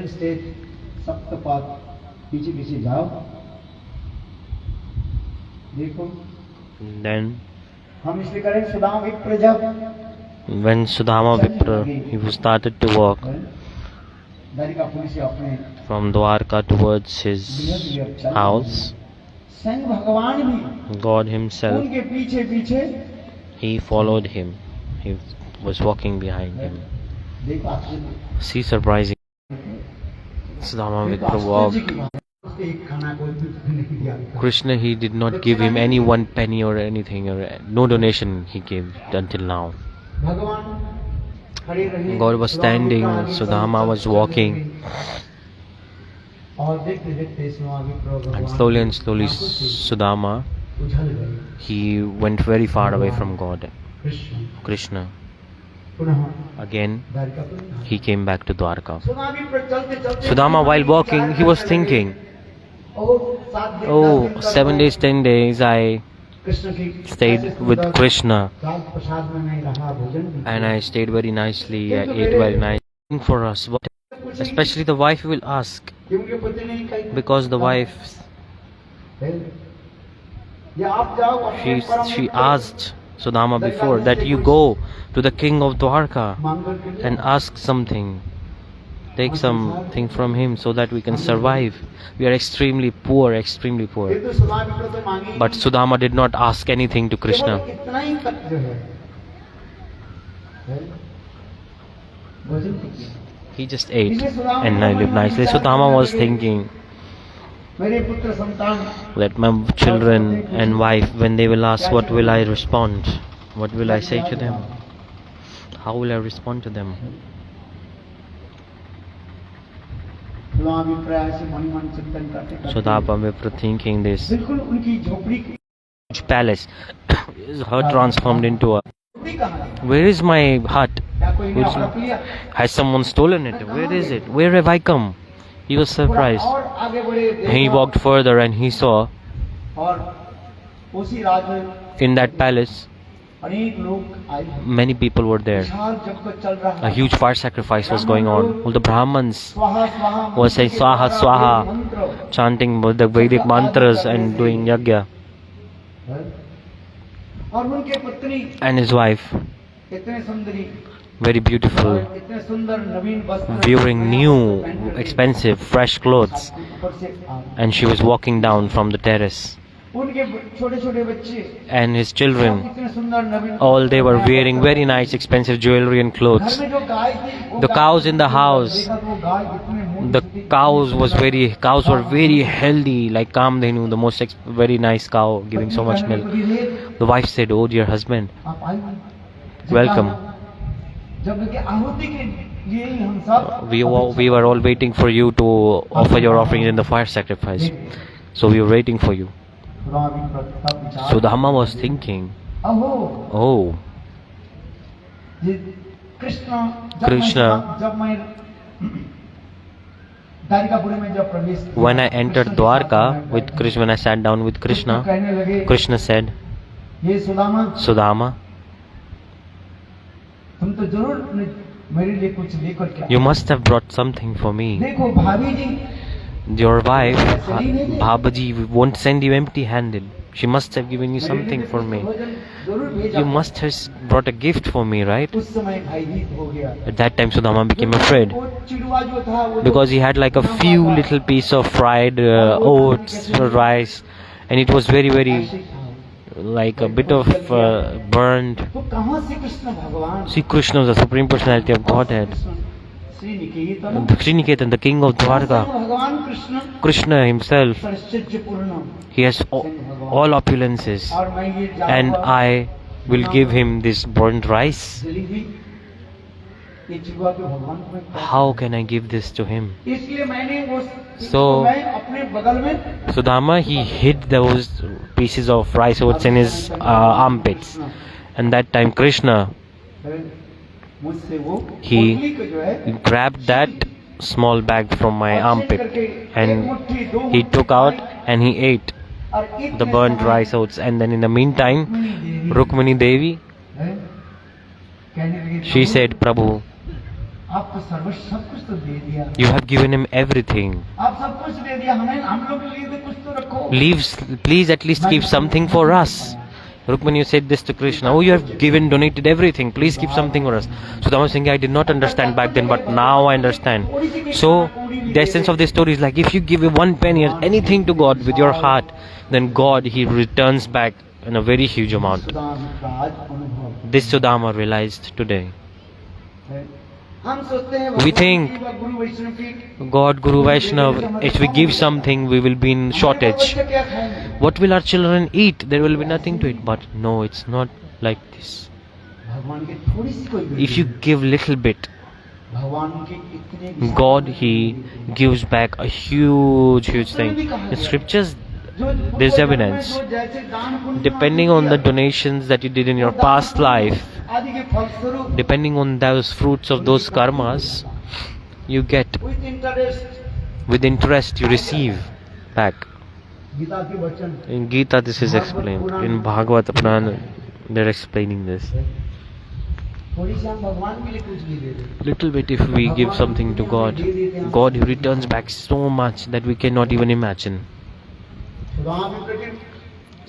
Then when Sudama Vipra, he started to walk from Dwarka towards his house, God himself, he followed him. He was walking behind him. See, surprising. Sudama Vipra walked. Krishna, he did not give him any 1 penny or anything, or no donation he gave until now. God was standing, Sudama was walking, and slowly Sudama, he went very far away from God, Krishna. Again, he came back to Dwarka. Sudama, while walking, he was thinking, oh, 7 days, 10 days I stayed with Krishna, and I stayed very nicely, I ate very nicely. For us, especially the wife will ask, because the wife, she asked Sudama before that you go to the king of Dwarka and ask something, take something from him so that we can survive. We are extremely poor. But Sudama did not ask anything to Krishna. He just ate and lived nicely. Sudama was thinking that my children and wife, when they will ask, what will I respond? What will I say to them? How will I respond to them? Sudama विप्र ऐसे मन मन चिंतन करते Sudama Vipra thinking this बिल्कुल उनकी झोपड़ी palace is her transformed into a. Where is my hut? क्या कोई ने हड़प लिया Has someone stolen it? Where is it? Where have I come? He was surprised. और आगे बढ़े He walked further and he saw और उसी रात में in that palace अनेक लोग आए many people were there. विशाल जब को चल रहा A huge fire sacrifice was going on. All the Brahmins स्वाहा स्वाहा were saying Swaha Swaha, मंत्र chanting the Vedic mantras and doing yajna. और उनके पत्नी And his wife, इतने सुंदरी very beautiful, इतने सुंदर नवीन वस्त्र wearing new, expensive, fresh clothes, ऊपर से आ गए। and she was walking down from the terrace. उनके छोटे छोटे बच्चे And his children, इतने सुंदर नवीन all they were wearing very nice, expensive jewelry and घर clothes. में जो गाय थी वो The guy- cows in the house, देखा तो वो गाय इतने मोटी the थी। cows were very healthy, like Kamdhenu, the most very nice cow, giving so much milk. The wife said, "Oh dear husband, आप आइए। welcome. जब कि आहुति के लिए ही हम सब We were all waiting for you to offer your offering in the fire sacrifice. So we were waiting for you." Sudama was thinking, अहो "Oh, ये कृष्ण कृष्ण, जब मैं द्वारिकापुरी में जब प्रवेश किया, when I entered कृष्ण के Dwarka साथ में with Krishna, when I sat down with Krishna, कहने लगे Krishna said, ये सुदामा Sudama, तुम तो जरूर मेरे लिए कुछ लेकर के आए। you must have brought something for me. देखो भाभी जी Your wife, Babaji, won't send you empty-handed. She must have given you something for me. भोजन जरूर भेजा। You must have brought a gift for me, right?" उस समय भयभीत हो गया At that time, Sudama became afraid वो चिड़वा जो था वो because he had like a few little piece of fried oats, rice, and it was very, very ऐसे था। like a bit of burned. तो कहाँ से कृष्ण भगवान See, Krishna was the supreme personality of Godhead. Shri Niketan Sriniketan, the king of Dwarka, भगवान Krishna Krishna himself, Saraswati पूर्ण he has all opulences, और मैं ये जान and हुआ, I will give him this burnt rice. जली हुई ये चिड़वा के भगवान को मैं क्या How can I give this to him? इसलिए मैंने वो So- मैं अपने बगल में Sudama, he hid those pieces of rice oats in his armpits. And that time Krishna, मुझसे वो he पोटली को जो है grabbed that small bag from my armpit and he took out and he ate और इतने the burnt समय rice oats. And then in the meantime, Rukmini Rukmini Devi, Devi, है, कहने लगी, she "प्रभु, said, "Prabhu, आप तो सर्वस्व सब कुछ तो दे दिया you have given him everything. आप सब कुछ दे दिया हमें हम लोग के लिए तो कुछ तो रखो Please at least keep something for us." Rukmini said this to Krishna, "Oh, you have donated everything. Please keep something for us." Sudama was saying, "I did not understand back then, but now I understand." So, the essence of this story is like, if you give one penny or anything to God with your heart, then God, He returns back in a very huge amount. आज अनुभव This Sudama realized today. है। हम सोचते हैं We think, गुरु वैष्णव की God, Guru, Vaishnav, if we give something, we will be in shortage. बच्चे क्या खाएंगे What will our children eat? There will be nothing to eat. But no, it's not like this. भगवान की थोड़ी सी कोई If you give little bit, भगवान के इतने विशाल- God, He gives back a huge thing. In scriptures, there's evidence. जो जैसे दान पुण्य Depending on the donations that you did in your past life, आदि के फलस्वरूप depending on those fruits of those karmas, you get with interest with interest, you receive back. Gita के वचन In Gita, this is explained. In Bhagavata Purana, they're explaining this. थोड़ी सी हम भगवान के लिए कुछ भी दे दें Little bit, if we give something to God, God He returns back so much that we cannot even imagine. Sudama भी प्रकट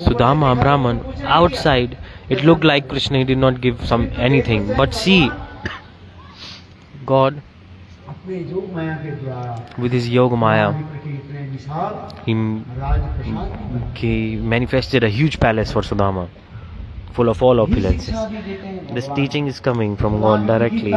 Sudama Brahman, outside, it looked like Krishna, he did not give anything. But see, God, अपने योग माया के द्वारा with his Yoga Maya, इतने विशाल he, Rajprasad he manifested a huge palace for Sudama, full of all opulences. This teaching is coming from God directly.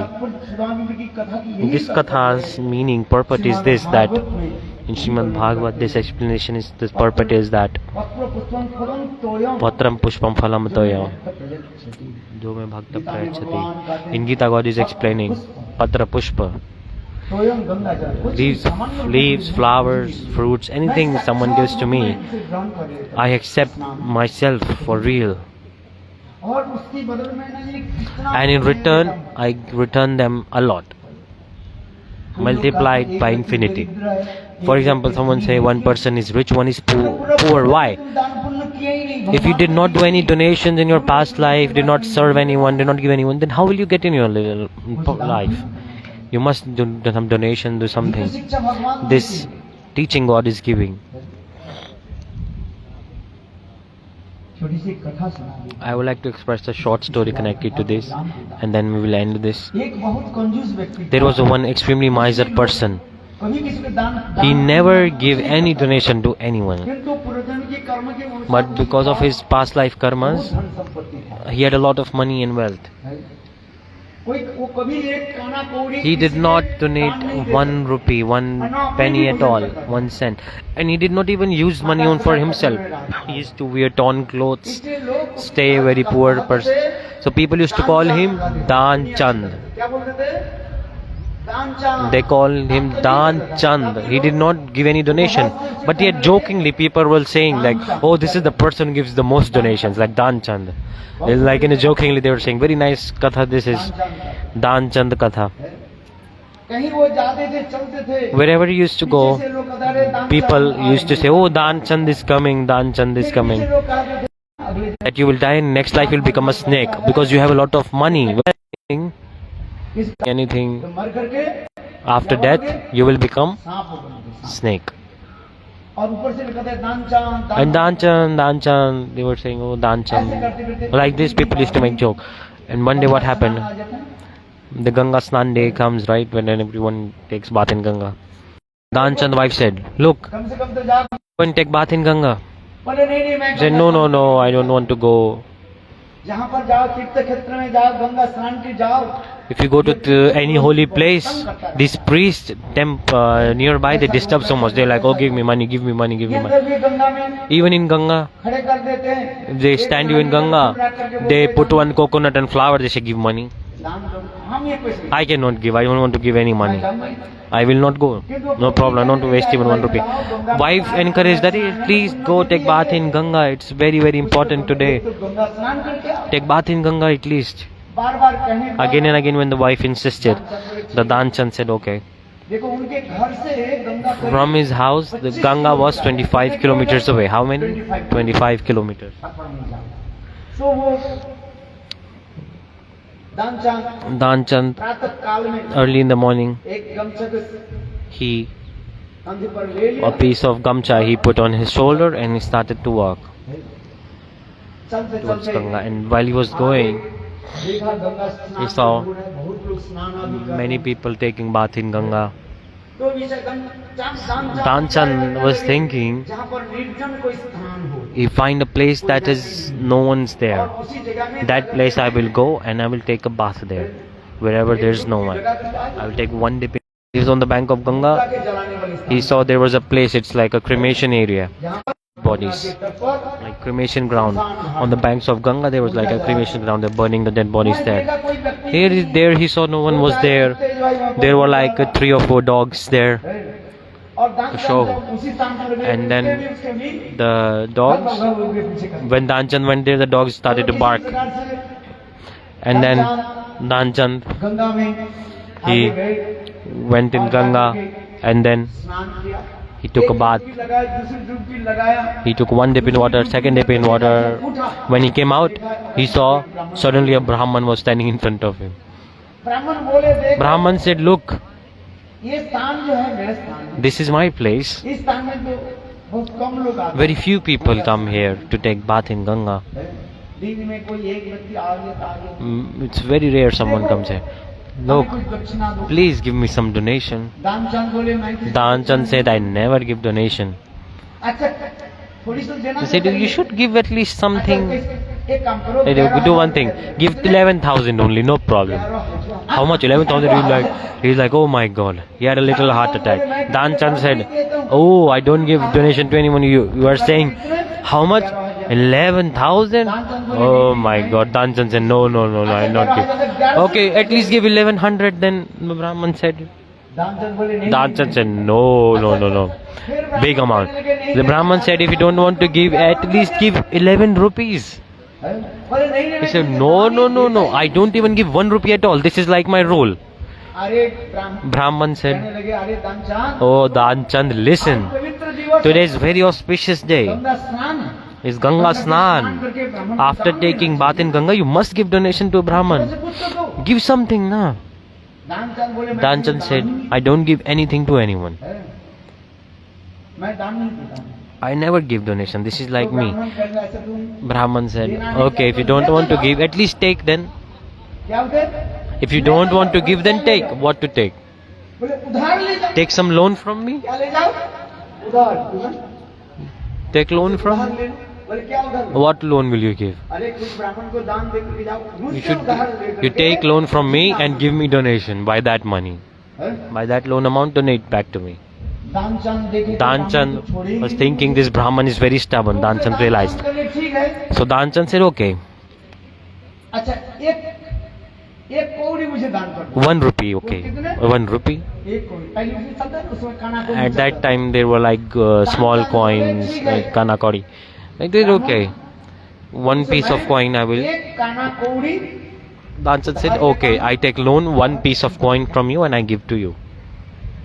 This katha's meaning, purport is this, that in Srimad Bhagavat, this explanation is, this purport is that Patram Pushpam Phalam Toya, Jo mein bhakta prayachati. In Gita, God is explaining Patra Pushpa. स्वयं गंगा जल कुछ Leaves, सामान्य leaves, flowers, fruits, anything someone gives to me, ग्रहण कर लेता I accept myself for real. और उसके बदल में ना ये कितना And in return, I return them a lot, multiplied by infinity. For example, someone say one person is rich, one is poor. Why? If you did not do any donations in your past life, did not serve anyone, did not give anyone, then how will you get in your little life? You must do some donation, do something. This teaching God is giving. छोटी सी कथा सुना दी। I would like to express a short story connected to this, and then we will end this. एक बहुत कंजूस व्यक्ति There was one extremely miser person. कभी किसी को दान He never gave any donation to anyone. किंतु पूर्वजन्म के कर्म के अनुसार But because of his past life karmas, धन संपत्ति था। he had a lot of money and wealth. कोई वो कभी एक काना कौड़ी He did not donate 1 rupee, 1 penny at all, 1 cent. And he did not even use money on for himself. He used to wear torn clothes, stay a very poor person. So people used to call him Dan Chand. क्या बोलते थे दान चांद They called him Dan Chand. He did not give any donation. But yet jokingly people were saying like, oh, this is the person who gives the most donations, like Dan Chand. Like in a jokingly they were saying, very nice katha this is, Dan Chand katha. कहीं वो जाते थे चलते थे Wherever he used to go, पीछे से लोग कहते थे, दान people चांद used to say, oh, Dan Chand is coming, Dan Chand is फिर coming. पीछे लोग कहते थे, अगले दिन That you will die and next life you'll become a snake because you have a lot of money. किस Anything तो मर करके after death, you will become सांप हो गए थे। snake. और ऊपर से कहते हैं दान चांद And Dan Chand, they were saying, oh, Dan Chand. Like this, people used to make joke. And one day what happened? आ जाता है। The Ganga Snan day comes, right, when everyone takes bath in Ganga. Dan Chand's wife said, look, कम से कम तो जा go and take bath in Ganga. बोले नहीं मैं He said, no, I don't want to go. जहाँ पर जाओ तीर्थ क्षेत्र में जाओ गंगा स्नान की जाओ If you go to any holy place, these priests nearby, they disturb so much. They're like, oh, give me money, give me money, give me ये money. अंदर भी गंगा में Even in Ganga, खड़े कर देते हैं if they stand you in Ganga, they put one coconut and flower, they say, give money. दान करो। हम ये पैसे I cannot give, I don't want to give any money. I will not go. No problem, I don't want to waste even 1 rupee. Wife encouraged that, hey, please go take bath in Ganga. It's very, very important today. तो गंगा स्नान करके आओ Take bath in Ganga at least. बार बार कहने पर Again and again when the wife insisted, the Dan Chand said, okay. देखो उनके घर से गंगा करीब From his house, the Ganga was 25 kilometers away. How many? 25 kilometers. तो वो दान चांद Dan Chand, प्रातः काल में early in the morning, एक गमछा को he, कंधे पर ले a लिया piece of gamcha he put on his shoulder and he started to walk चलते towards चलते Ganga. And while he was going, देखा गंगा स्नान he saw हो रहा है, बहुत लोग स्नान आदि कर रहे many हैं। people taking bath in Ganga. तो विषय Dan Chand was thinking, जहाँ पर निर्जन कोई स्थान हो he find a place that is no one's और there. उसी जगह में That place I will go and I will take a bath there. Wherever there is no one, I will take one dip. He was on the bank of Ganga. के जलाने वाले स्थान He saw there was a place, it's like a cremation area, जहाँ पर bodies, के तट पर like cremation ground. On the banks of Ganga there was like a cremation ground, they're burning the dead bodies there. कोई व्यक्ति There he saw no one was there. There were like 3 or 4 dogs there. और दान show. चांद जब उसी स्थान पर And then उसके भी- उसके भी The dogs, भगवान वो भी पीछे कर- when Dan Chand went there, the dogs started to इसी bark. प्रकार से And then दान Dan Chand, गंगा में he आगे गए, went in Ganga and then स्नान किया he took a एक bath. डुबकी लगाया, दूसरी डुबकी लगाया He took 1 dip in water, 2nd dip in water. When he came out, he saw suddenly a Brahman was standing in front of him. ब्राह्मण बोले देख Brahman said, look, ये स्थान जो है मेरा स्थान है this is my place. इस स्थान में तो बहुत कम लोग आते Very few people come here to take bath in Ganga. हैं। दिन में कोई एक व्यक्ति आ गया तो आ गया It's very rare someone comes here. Look, हमें कुछ दक्षिणा दो please give me some donation. दान चंद बोले मैं किसी- Dan Chand said, I never give donation. अच्छा थोड़ी सी देना He said, you should give at least something. एक काम करो Hey, do one thing. Give 11,000 only, no problem. How much? 11,000? He's like, oh my God. He had a little heart attack. Dan Chand said, oh, I don't give donation to anyone. You are saying, how much? 11,000? Oh my God. Dan Chand said, no, I will not give. Okay, at least give 1,100 then, the Brahman said. Danchand बोले नहीं। Danchand said, no. Big amount. The Brahman said, if you don't want to give, at least give 11 rupees. बोले नहीं He said, no. I don't even give 1 rupee at all. This is like my rule. अरे Brahman कहने said, लगे अरे Danchand oh Danchand, listen. पवित्र दिवस Today is very auspicious day. Ganga स्नान है। It's Ganga Snan. करके ब्राह्मण After taking bath in Ganga, you must give donation to a Brahman. Give something, na. Danchand बोले मैं Danchand said, I don't give anything to anyone. मैं दान नहीं देता हूँ। I never give donation. This is like तो me. ब्राह्मण कहने लगा, ऐसा तुम Brahman said, okay, if you don't want to give, at least take then. क्या होते? If you don't want to give, then take. What to take? बोले उधार ले जाओ। Take some loan from me? क्या ले जाओ? उधार। उधार Take loan from ले me? लो। बोले क्या उधार? What loan will you give? अरे कुछ ब्राह्मण को दान दे करके जाओ। You मुझसे उधार ले should, करके you take loan from me and give me donation. Buy that money. हैं? By that loan amount, donate back to me. Danchand देखे तो ब्राह्मण को Danchand छोड़ेंगे was नहीं। thinking this Brahman is very stubborn. तो Danchand realized. दानचंद कहले, ठीक है। So Danchand said, okay, अच्छा एक कौड़ी मुझे दान कर दो। 1 rupee, okay. 1 rupee. एक कौड़ी पहले उसमें चलता है उसमें काना को At that time, there were like small coins, like kanakori. Like that, okay. 1 piece of coin I will. एक काना कौड़ी Danchand said, okay, I take loan 1 piece of coin from you and I give to you.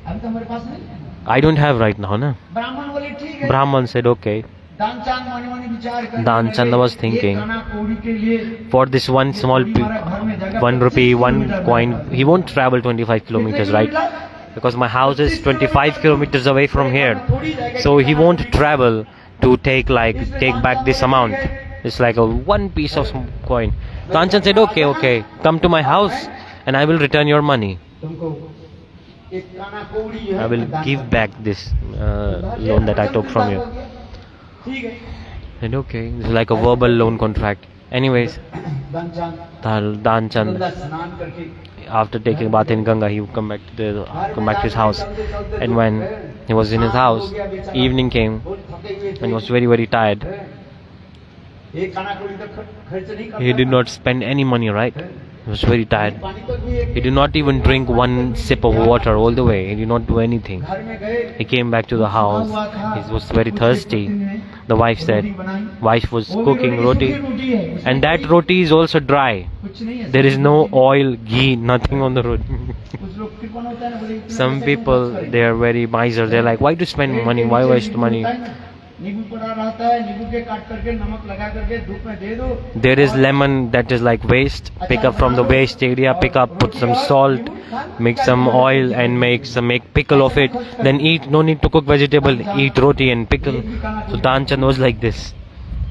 अभी तो हमारे पास नहीं है। I don't have right now, na. ब्राह्मण बोले ठीक है। Brahman said, okay. दानचंद मनी मनी विचार करने दानचंद लगे, was thinking, एक काना कौड़ी के लिए For this one small, 1 rupee, 1 coin, he won't travel 25 kilometers, right? Because my house is 25 kilometers away from here. So he won't travel to take back this amount. It's like a 1 piece of coin. Danchand said, okay, come to my house and I will return your money. तुमको एक काना कौड़ी है। I will give back this loan that I took from you. ठीक है। And okay, it's like a verbal loan contract. Anyways, Danchand Danchand, Ganga स्नान करके after taking a bath in Ganga, he would come back to his house. And when he was in his house, evening came and he was very, very tired. एक काना कौड़ी तक खर्च नहीं करता। He did not spend any money, right? He was very tired. पानी तक भी एक He did not even drink 1 sip of water all the way. He did not do anything. घर में गए। He came back to the house. He was very thirsty. The wife said, wife was cooking roti, and that roti is also dry. कुछ नहीं है। There is no oil, ghee, nothing on the roti. कुछ लोग कृपण होता है ना, बोले इतना Some पैसा क्यों people, खर्च करें? they are very miser. They're like, why to spend money? Why waste money? नींबू पड़ा रहता है, नींबू के काट करके नमक लगा करके धूप में दे दो। There is lemon that is like waste. Pick up from the waste area, pick up, put some salt, make some oil and make pickle of it. Then eat, no need to cook vegetable, eat roti and pickle. So Danchand was like this,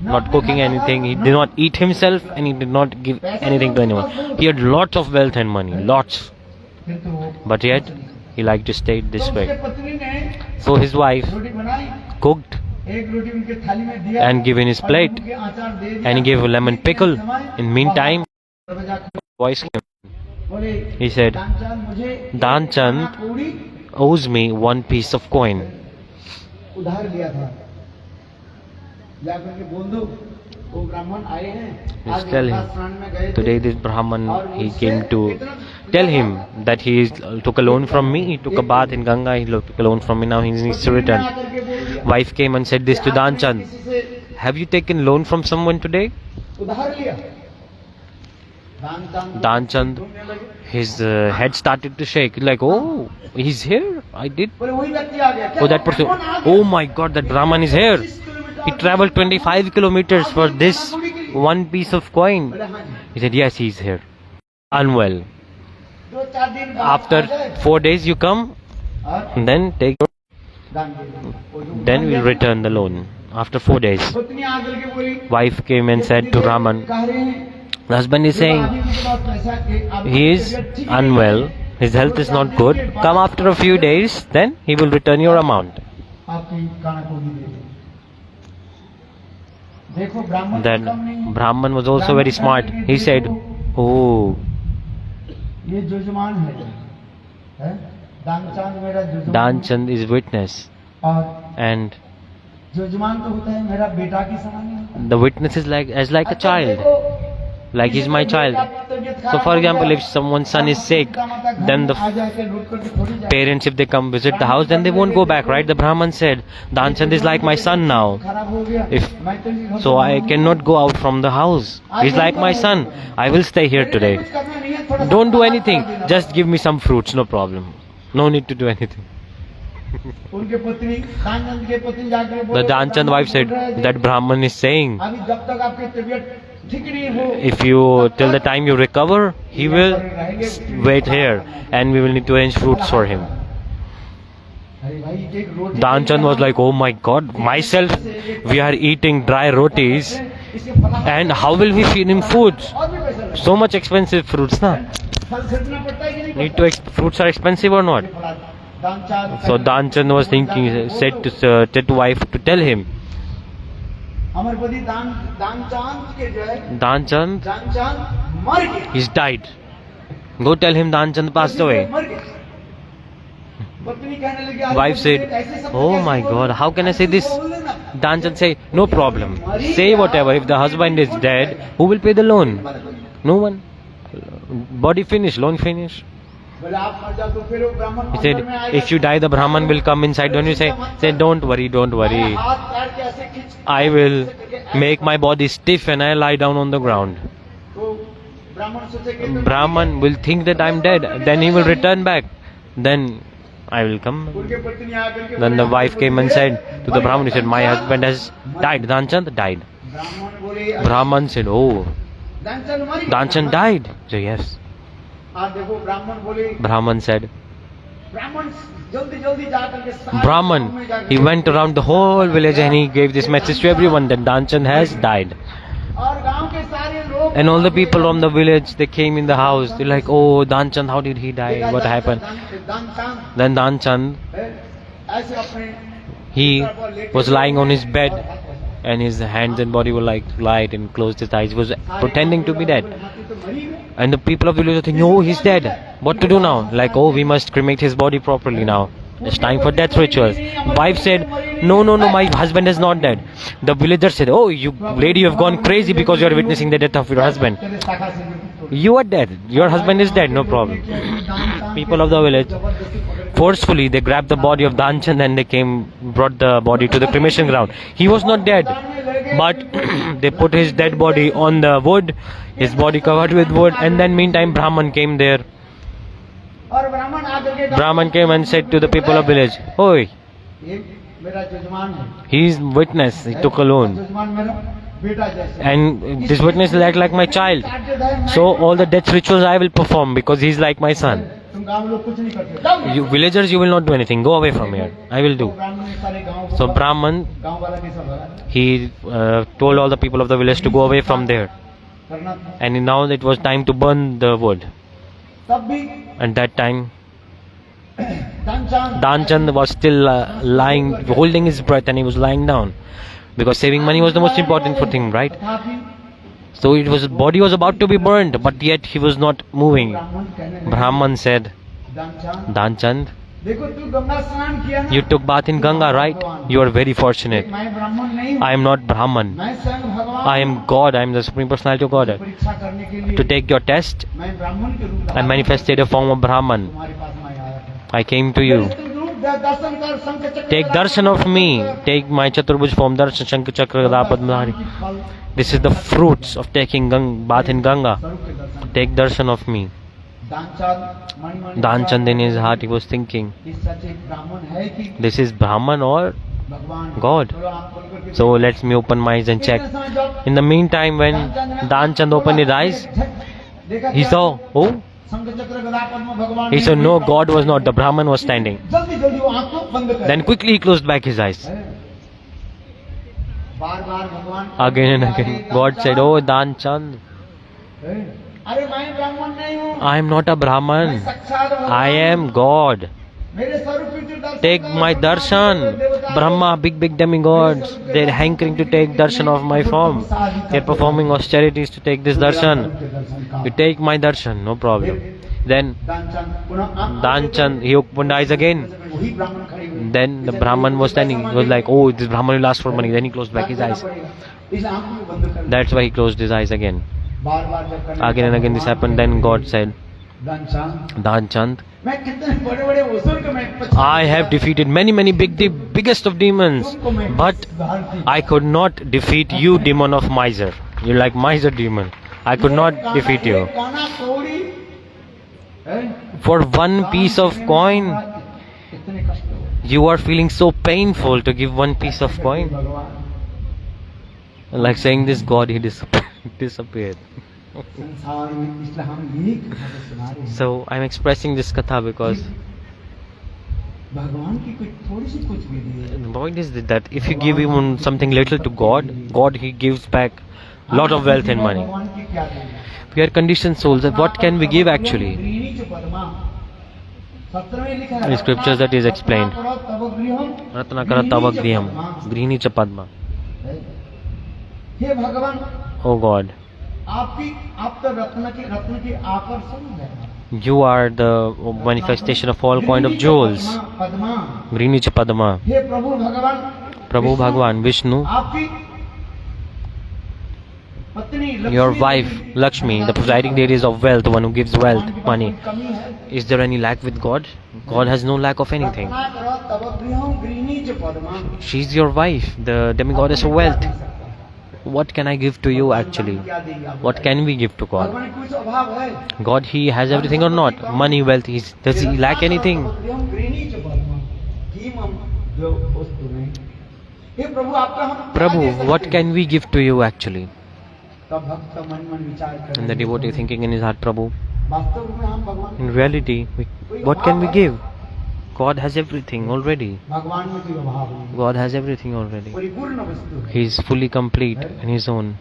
not cooking anything. He did not eat himself and he did not give anything to anyone. He had lots of wealth and money, lots. किंतु वो But yet, he liked to stay तो this उसके way. पत्नी ने So his wife रोटी बनाई, cooked एक रोटी उनके थाली में दिया and given his और plate, नींबू के अचार दे दिया। and he gave a lemon pickle. In meantime, दरवाजा खोला, voice came. बोले He said, दानचंद मुझे एक दानचंद काना कौड़ी owes me 1 piece of coin. उधार लिया था, जाकर के बोल दो वो ब्राह्मण आए हैं, Just आज tell गंगा him. स्नान में गए थे, Today this Brahman, और he मुझसे came to इतना tell him that took a loan from me. He took a bath in Ganga. He took a loan from me. Now he needs to return. आकर के बोल दिया, Wife came and said this to Danchand. किसी से Have you taken loan from someone today? उधार लिया। Danchand Danchand, ढूंढने लगे, his head started to shake. Like, oh, he's here. I did. बोले वही व्यक्ति आ गया। Oh, that person. Oh my God, that Brahman is here. He traveled 25 kilometers for this 1 piece of coin. बोले हाँ जी। He said, yes, he's here. Unwell. 2-4 दिन बाद After आ गए, 4 days, you come, और and then take. दान दे दिया। वो जो Then we'll return the loan. After 4 days, पत्नी आकर के बोली, wife came and said to Brahman, कह रहे हैं, the husband is saying आदमी के पास पैसा है, आप he is ठीक है, unwell, his health is not good. Come after a few days, then he will return your amount. आपकी काना कौड़ी दे दो। देखो ब्राह्मण Then कम नहीं है। Brahman was also very smart. He said, oh, ये जजमान है? दानचंद मेरा जजमान, Danchand is witness. और And जजमान तो होता है मेरा बेटा की समान है। the witness is like a अच्छा, child. देखो, like he's my child. So for example, if someone's son is sick, then the parents, if they come visit the house, then they won't go back, right? The Brahman said, Danchand is like my son now. So I cannot go out from the house. He's like my son. I will stay here today. Don't do anything. Just give me some fruits, no problem. No need to do anything. The Danchand wife said, that Brahman is saying, if you, till the time you recover, he will wait here and we will need to arrange fruits for him. Danchand was like, oh my god, myself, we are eating dry rotis and how will we feed him food? So much expensive fruits, na? Fruits are expensive or not? So Danchand was thinking, said to wife to tell him, Danchand, he's died. Go tell him Danchand passed away. Wife said, oh my god, how can I say this? Danchand said, no problem. Say whatever. If the husband is dead, who will pay the loan? No one. Body finish, loan finish. He said, if you die, the Brahman will come inside. Don't you say, don't worry, don't worry. I will make my body stiff and I lie down on the ground. Brahman will think that I'm dead. Then he will return back. Then I will come. Then the wife came and said to the Brahman, he said, my husband has died. Danchand died. Brahman said, oh, Danchand died. So yes. Brahman said, Brahman, he went around the whole village and he gave this message to everyone that Danchand has died. And all the people from the village, they came in the house. They're like, oh, Danchand, how did he die? What happened? Then Danchand, he was lying on his bed and his hands and body were like light and closed his eyes. He was pretending to be dead. And the people of the village were thinking, oh, he's dead. What to do now? Like, oh, we must cremate his body properly now. It's time for death rituals. Wife said, no, my husband is not dead. The villager said, oh, you lady, you have gone crazy because you are witnessing the death of your husband. You are dead. Your husband is dead. No problem. People of the village, forcefully, they grabbed the body of Danchand and they brought the body to the cremation ground. He was not dead, but they put his dead body on the wood, his body covered with wood, and then meantime Brahman came there. Brahman came and said to the people of village, oi, he is witness, he took a loan. And this witness is like my child. So all the death rituals I will perform because he is like my son. You villagers, you will not do anything. Go away from here. I will do. So Brahman, he told all the people of the village to go away from there. And now it was time to burn the wood. And that time, Danchand was still lying, holding his breath, and he was lying down. Because saving money was the most important thing, right? So body was about to be burned, but yet he was not moving. Brahman said, Danchand, you took bath in Ganga, right? You are very fortunate. I am not Brahman. I am God. I am the Supreme Personality of God. To take your test, I manifested a form of Brahman. I came to you. Take darshan of me. Take my Chaturbhuj form, darshan, Shankha Chakra, Gada Padma. This is the fruits of taking bath in Ganga. Take darshan of me. Danchand in his heart, he was thinking, this is Brahman or God. So let me open my eyes and check. In the meantime, when Danchand opened his eyes, he saw, oh, he said, no, God was not, the Brahman was standing. Then quickly he closed back his eyes. Again and again, God said, oh, Danchand, I am not a Brahman. I am God. Take my darshan. Brahma, big demigods, they are hankering to take darshan of my form. They are performing austerities to take this darshan. You take my darshan, no problem. Then Danchand, he opened eyes again. Then the Brahman was standing. He was like, oh, this Brahman will ask for money. Then he closed back his eyes. That's why he closed his eyes again. बार बार जब करने Again and again this happened. Then God said, दानचांद, Danchand, मैं कितने बड़े बड़े असुर को मैं पछाड़ I have defeated many biggest of demons, but I could not defeat you, demon of miser. You're like miser demon. I could not defeat you. काना कौड़ी, हैं? For one piece of coin, कितने कष्ट हो you are feeling so painful to give one piece of coin. भगवान Like saying this God, he disappeared. संसार में, इसलिए हम यही कथा को सुना रहे हैं। So I'm expressing this katha because भगवान की कोई थोड़ी सी कुछ भी नहीं है। the point is that if you give even something little to God, God he gives back lot of wealth and money. भगवान की क्या देंगे? We are conditioned souls. What can we give actually? ग्रीनी जो पद्मा, 17 में लिखा है, The scriptures that is explained. रत्नाकरो तव गृहम्, Ratnakara tava griham, grihini cha padma. हे भगवान, Oh God, आप तो रत्न की आकर्षण है। you are the manifestation of all kind of jewels. Padma, Grihini cha padma. हे प्रभु भगवान, Prabhu Bhagwan, Vishnu, आपकी पत्नी your wife Lakshmi, the presiding deities of wealth, the one who gives wealth, money. कमी है। Is there any lack with God? God has no lack of anything. रत्नाकरो तव गृहम्, greeny जो Padma, She's your wife, the demigoddess of wealth. What can I give to you actually? क्या देगी आपको? What can we give to God? भगवान की कुछ अभाव है? God, he has everything or not? Money, wealth, does he lack anything? ग्रीनी जो पद्मा, कीमम जो वस्तु में, हे प्रभु आपका हम क्या दे Prabhu, सकते what हैं? can we give to you actually? तब भक्त मन विचार कर And the devotee thinking in his heart, Prabhu, वास्तव में हम भगवान in reality, what can we give? God has everything already. भगवान में कोई अभाव नहीं, God has everything already. परिपूर्ण वस्तु है। He is fully complete in his own.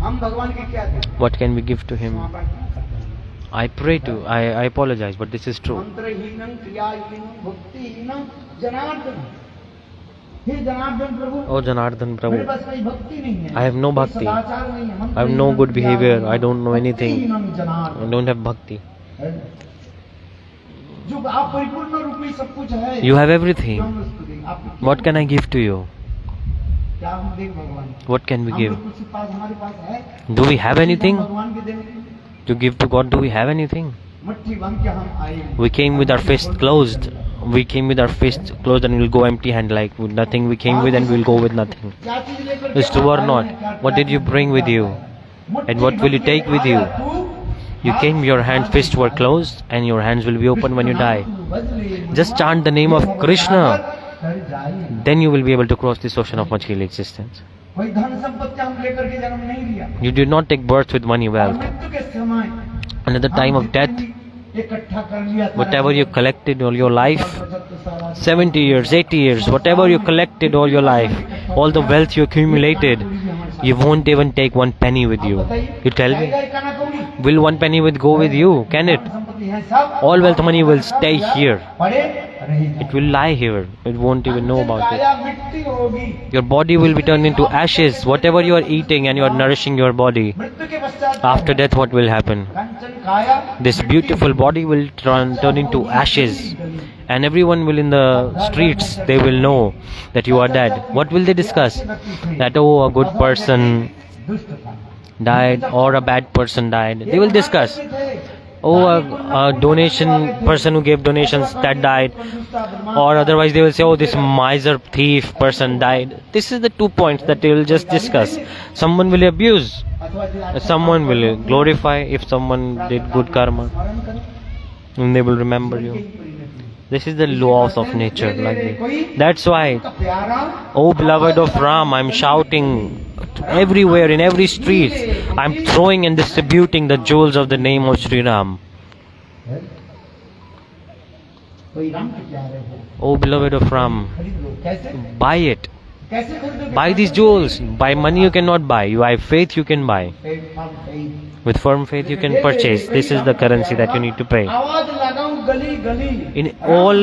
हम भगवान के क्या दें? What can we give to him? क्षमा प्रार्थना करते हैं। I pray to, I apologize, but this is true. मंत्रहीनम, क्रियाहीनम, भक्तिहीनम, Janardan, hey Janardan Prabhu, Oh Janardhan मेरे Prabhu, पास कोई भक्ति नहीं है, I have no कोई bhakti. सदाचार नहीं है, I have no good behavior. I don't know anything. भक्तिहीनम I Janardan, don't have bhakti. है? जो आप परिपूर्ण रूप में सब कुछ है, You have जो everything. हम उसको दें, आपको क्या What can I give to you? क्या हम दें भगवान? What can we हम give? लोग कुछ पास हमारे पास है? Do we have anything भगवान के देने to give to God? Do we have anything? मट्टी बन के हम आए। We came with our fist closed. We came with our fist closed and we'll go empty hand like with nothing. We came with and we'll go with nothing. क्या चीज लेकर के It's true or आए not? हैं? क्या- What did you bring with you? मट्टी And what will you बन के take with you? आया तू, You came, your hand fists were closed and your hands will be open when you die. Just chant the name of Krishna. Then you will be able to cross this ocean of material existence. कोई धन संपत्ति हम लेकर के जन्म नहीं लिया। You did not take birth with money और wealth. मृत्यु के समय And at the time of death, इकट्ठा कर लिया था। whatever you collected all your life, 70 years, 80 years, whatever you collected all your life, all the wealth you accumulated, you won't even take one penny with you. You tell me, will one penny with go with you? Can it? All wealth money will stay here. It will lie here. It won't even know about it. मिट्टी होगी। Your body will be turned into ashes. Whatever you are eating and you are nourishing your body, मृत्यु के पश्चात after death what will happen? कंचन काया, This beautiful body will turn into ashes. And everyone will in the streets, they will know that you are dead. What will they discuss? That, oh, a good person दुष्ट था। died or a bad person died. They will discuss. Oh, a donation person who gave donations that died. Or otherwise they will say, oh, this miser thief person died. This is the 2 points that they will just discuss. Someone will abuse. Someone will glorify if someone did good karma. And they will remember you. This is the laws of nature like this. That's why, oh beloved of Ram, I'm shouting everywhere in every street. I'm throwing and distributing the jewels of the name of Sri Ram. कोई राम के प्यारे हो, Oh beloved of Ram, खरीद लो। कैसे buy it. कैसे खरीदोगे? Buy these jewels. By money you cannot buy. You have faith you can buy. With firm faith you can purchase. This is the currency that you need to pay. आवाज लगाऊं गली गली, In all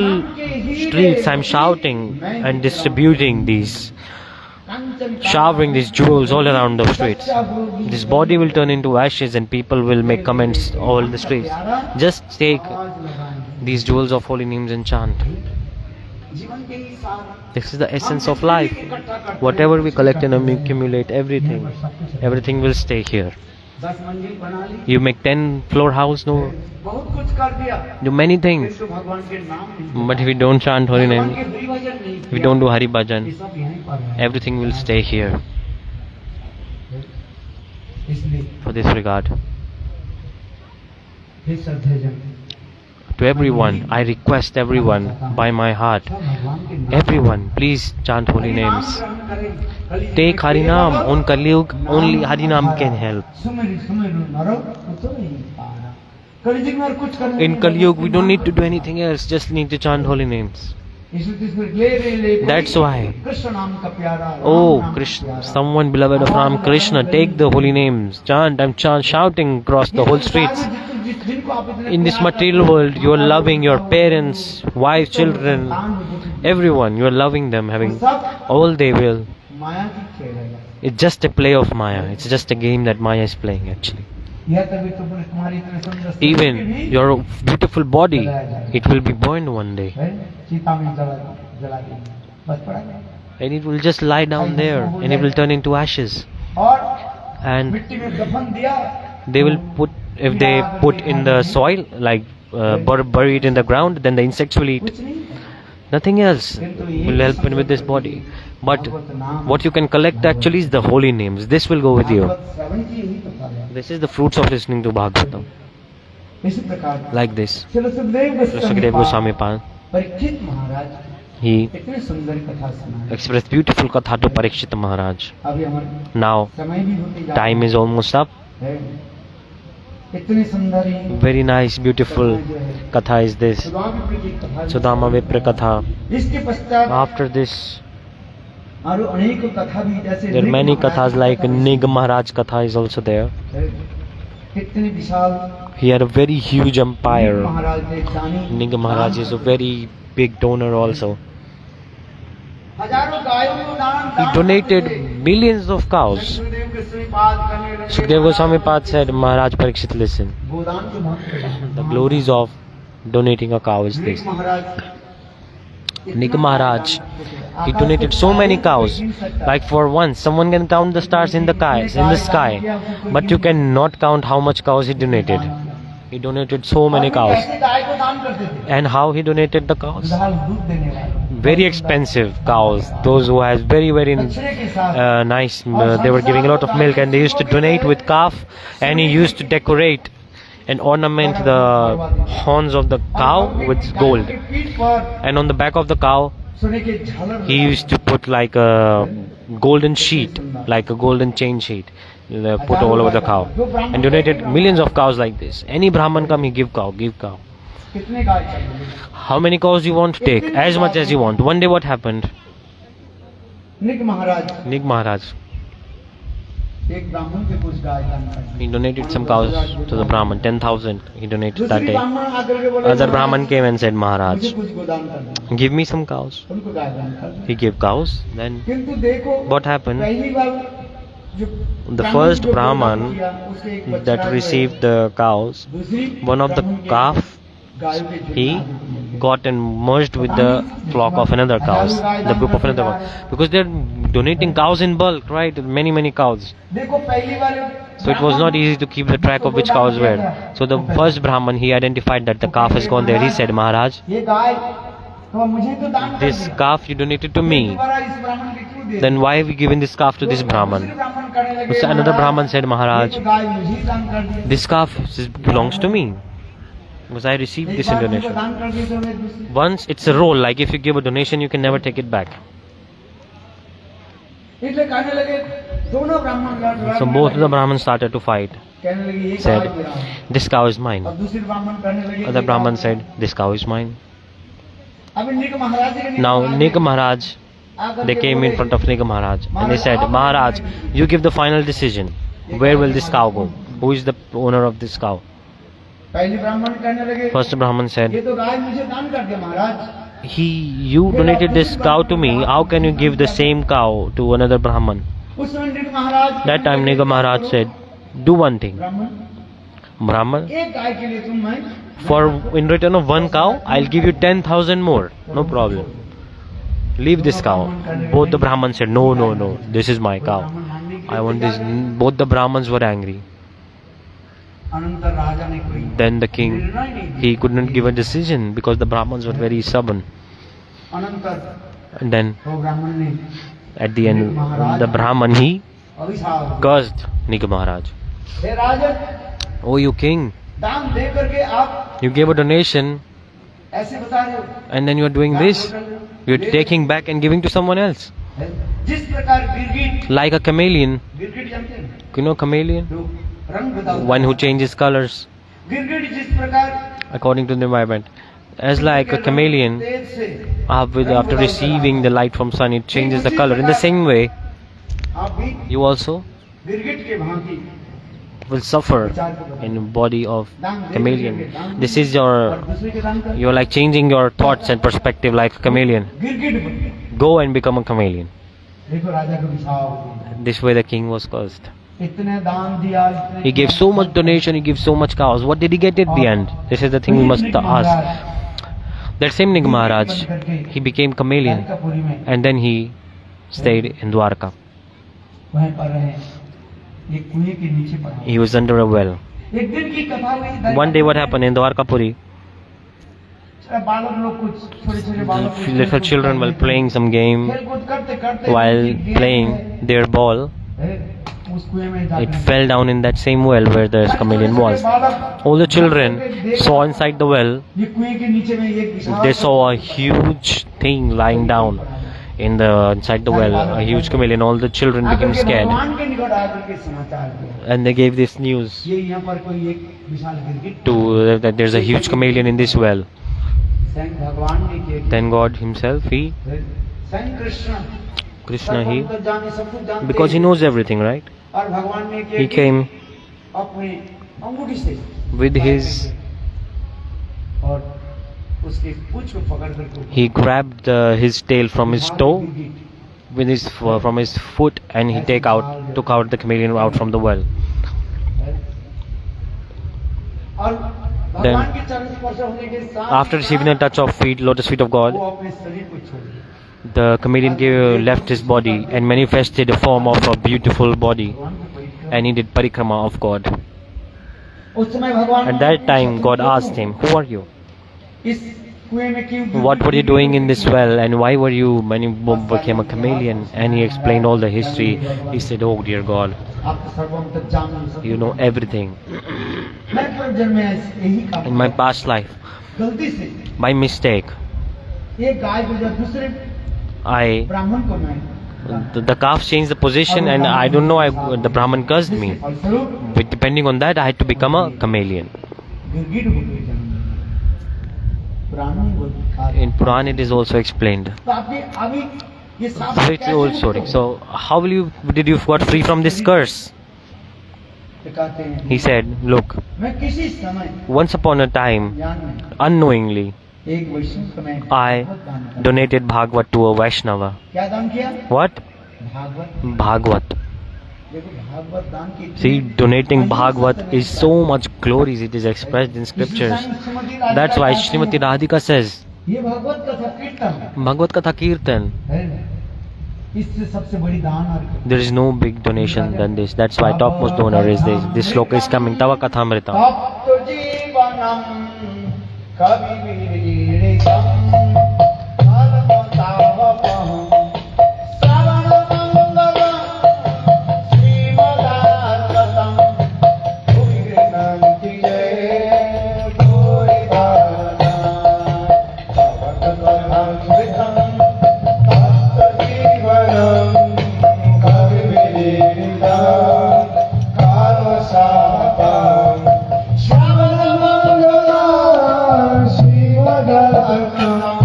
streets I'm shouting and distributing these, showering these jewels all around the streets. This body will turn into ashes and people will make comments all the streets. Just take these jewels of holy names and chant. जीवन के ही सार This is the essence of life. Whatever we collect and accumulate, everything will stay here. 10 मंजिल बना ली, You make 10 floor house, no, बहुत कुछ कर दिया, do many things. तो भगवान के नाम नहीं, But if we don't chant holy भगवान name, के हरि भजन नहीं if we किया, don't do Hari ये Bhajan, सब यहीं पर है। everything will stay here. इसलिए For this regard, hey श्रद्धेयजन, to everyone, I request everyone by my heart, सब भगवान के नाम everyone, please chant holy Hari नाम names. ग्रहण करें, कलयुग Take में Harinam. केवल On Kalyug, only नाम Harinam आधार। can help. सुमिर सुमिर नरो उतर ही पारा। कलयुग में और कुछ करने In की Kalyug, we जरूरत don't need to do नहीं। anything else, just need to chant holy names. यीशु कृष्ण ले रे ले कोई, That's why. कृष्ण नाम का प्यारा, राम Oh, नाम का Krishna, प्यारा। someone beloved of Ram Krishna, take the holy names. Chant, I'm shouting across the whole streets. जिनको आप इतने In this प्यार material करते world, हैं, you are हमारे loving your संतान, parents, wife, children, everyone. You are loving them, having all they will. माया की खेल है। It's just a play of Maya. It's just a game that Maya is playing actually. यह तभी तो तुम्हारी इतने सुंदर शरीर Even की भी your beautiful body, it will be burned one day. है, चिता में जला देंगे, बस पड़ा गया। And it will just lie down there and it will turn into ashes. और And मिट्टी में दफन दिया, they will put, if they put in the soil, like bury it in the ground, then the insects will eat. कुछ नहीं। Nothing else will help in with this body. But what you can collect actually is the holy names. This will go with you. Bhagavat श्रवण की यही कथा है। This is the fruits of listening to Bhagavatam. इसी प्रकार Like this. Shri Sukhdev Sukadeva Goswami Pan, Parikshit Maharaj he इतनी सुंदर कथा सुनाई। expressed beautiful katha to Parikshit Maharaj. अभी हमारे Now, समय भी होते जा time is almost up. है। इतनी सुंदर ही Very nice, beautiful katha is this. Sudama की कथा। Sudama Vipra katha. इसके पश्चात After this, और अनेक कथा भी जैसे there are many निग Maharaj kathas की like कथा Nig Maharaj katha is also there. है। कितनी विशाल He had a very huge निग empire. महाराज ने दानी Nig Maharaj is a very big donor also. हजारों गायों को दान He donated millions of cows. Sukhdev के श्रीपाद करने लगे। Sukadeva Goswami Pad said, Maharaj Parikshit, listen. गोदान के महत्व The glories of donating a cow is निग this. Maharaj Nig Maharaj, he donated so many cows. Like for once, someone can count the stars in the sky, but you cannot count how much cows he donated. He donated so many cows. कैसे गाय को दान करते थे? And how he donated the cows? दाल दूध देने वाले Very expensive cows. Those who has very बछड़े के साथ nice, they were giving a lot of milk, and they used to donate with calf, and he used to decorate and ornament the horns of the cow with gold. गाय की पीठ पर And on the back of the cow, सोने के झालर he used to put like a golden sheet, like a golden chain sheet, put all over the cow, and donated millions of cows like this. Any Brahman come, he give cow, give cow. कितने गाय चाहिए? How many cows you want to take? As much as you want. One day what happened? निग Maharaj Nig Maharaj, एक ब्राह्मण के कुछ गाय दान कर दी। he donated some cows to the Brahman, 10,000 he donated that दूसरी day. ब्राह्मण आकर के बोले, Other Brahman came and said, मुझे Maharaj, कुछ गोदान कर दो। give me some cows. उनको गाय दान कर दी। He gave cows. Then किंतु देखो what happened? पहली बार जो The ब्राह्मण first जो गोदान Brahman किया, उसके एक बछड़ा that जो है, received the cows, दूसरी one of the ब्राह्मण के calf, गायों के झुंड he आगे को मिल गए। got and merged with the flock of another cows, the group of another cows, because they're donating cows in bulk, right? Many cows. देखो पहली बार So it was not easy to keep the track of which cows were. So the first Brahman, he identified that the calf has gone there. He said, Maharaj, ये गाय तो मुझे तो दान कर this the. calf you donated to me. दोबारा इस ब्राह्मण के क्यों दे? Then why have you given this calf to this दूसरे Brahman? ब्राह्मण करने लगे, So another Brahman said, ये Maharaj, तो गाय मुझे ही दान कर दी। this calf belongs to me, because I received एक this in बार मुझको donation. दान कर दी तो मैं दूसरी- Once it's a role, like if you give a donation, you can never take it back. इसलिए कहने लगे दोनों ब्राह्मण लड़- So लड़ने both of the लगे। Brahmans started to fight. कहने लगे ये Said, गाय मेरा है। this cow is mine. और दूसरे ब्राह्मण कहने लगे Other ये Brahman guy said, this cow is mine. अभी निग महाराज जी के Now निग Nig Maharaj, आकर they के came in बोले, front of Nig Maharaj and they said, Maharaj, you give the final decision. Where will this cow go? Who is the owner of this cow? पहले ब्राह्मण कहने लगे First Brahman ये said, तो गाय मुझे दान कर दिया महाराज। you donated this cow to me. How can you give the same cow to another Brahman? उस समय निग महाराज That time Nig Maharaj said, do one thing. ब्राह्मण Brahman, एक गाय के लिए तुम मैं for in return of one cow, I'll give you 10,000 more. No problem. leave this cow. Both the Brahmins said, no, no, no, this is my cow. I want this. Both the Brahmins were angry. अनंतर राजा ने कोई Then the king, निर्णय नहीं दिया। he couldn't give a decision because the Brahmins were very stubborn. अनंतर And then वो ब्राह्मण ने at the end, the Brahman, he अभिशाप cursed Nig Maharaj. Hey Rajan, Oh, you king, दान दे करके आप you gave a donation ऐसे बता रहे हो, and then you are doing this. You are taking back and giving to someone else. जिस प्रकार गिरगिट, Like a chameleon. गिरगिट जानते हैं, You know chameleon? जो रंग बदलता One who है। changes colors गिरगिट जिस प्रकार according to the environment. As like a chameleon, तेज से after receiving the light from sun, it changes the color. In the same way, आप भी you also गिरगिट के भांति will suffer विचार को बदलो। in body of दान दे chameleon. करके दान This दो is और your, दूसरे के दान कर। you're like changing your thoughts and perspective like a chameleon. गिरगिट बन गए। Go and become a chameleon. देखो राजा को विशाप हो गया। This way the king was cursed. इतने दान दिया, इतने He gave so much donation, he gave so much cows. What did he get at the end? This is the thing we must ask. That same Nig Maharaj, he became chameleon Dwarkapuri में and then he stayed in Dwarka. वहीं पर रहे, एक कुएं के नीचे पड़ा। He was under a well. एक दिन की कथा हुई। One day what happened in Dwarkapuri, बालक लोग कुछ छोटे-छोटे बालक कुछ little children were playing some game. खेलकूद करते-करते While उनकी गेंद playing है, their ball, उस कुएं में जा it Giri. fell down in that same well where the chameleon was. All the children saw inside the well, ये कुएं के नीचे में एक विशाल they saw a huge thing lying down inside the well, a huge chameleon. All the children became scared भगवान के निकट आकर के समाचार दिया। and they gave this news ये यहाँ पर कोई एक विशाल गिरगिट to that there's a huge chameleon in this well. स्वयं भगवान ने किया। Then God himself, स्वयं कृष्ण Krishna, he, सर्वोत्तर जाने, सब कुछ जानते because he हैं। knows everything, right? और भगवान ने किया He कि came अपने अंगूठी से with his, और उसके पूंछ को पकड़ करके he grabbed his tail from his toe with his from his foot and he took out the chameleon out from the well. और भगवान के चरण स्पर्श होने के साथ After receiving the touch of feet, lotus feet of God, वो अपने शरीर को छोड़ दिया। the chameleon left his body and manifested a form of a beautiful body, भगवान को परिक्रमा- and he did parikrama of God. उस समय भगवान At that time, God asked him, "Who are you? इस कुएं में क्यों What were you doing in this well, and why were you when you became a chameleon?" And he explained all the history. He said, "Oh dear God, आप तो सर्वोत्तर जानते you know everything. मैं पूर्व जन्म में यही काम In my past life, गलती से by mistake, एक गाय को जब दूसरे I ब्राह्मण को मैं the calf changed the position, and I don't know. The Brahman cursed me. फलस्वरूप But depending on that, I had to become a chameleon." गिरगिट हो गई जन्म ब्राह्मण को In Puran, it is also explained. तो आपने अभी ये साफ So it's the old story. So how did you got free from this curse? कहते हैं He said, "Look, मैं किसी समय once upon a time, ज्ञान में unknowingly, एक वैष्णव समय I भागवत दान किया। donated Bhagavad to a Vaishnava." क्या दान किया? What? भागवत। Bhagavad. देखो भागवत दान की See, donating Bhagavad is so much glories. It is expressed in scriptures. That's why Srimati Radhika says, ये भागवत कथा कीर्तन है। Bhagavad Katha Kirtan. है ना? इससे सबसे बड़ी दान और There is no big donation than this. That's why topmost donor is this. This sloka is coming. Tava Kathamrita. तप्त जीवनम कविवीरिकम फलमतावपहं श्रवणमंगलम श्रीमदागतम भुविगृह्णन्ति ये भूरिभागा भवतपदामृतम तप्त जीवनम कविवीरिकम कालशापम श्रवणमंगलम श्रीमदागतम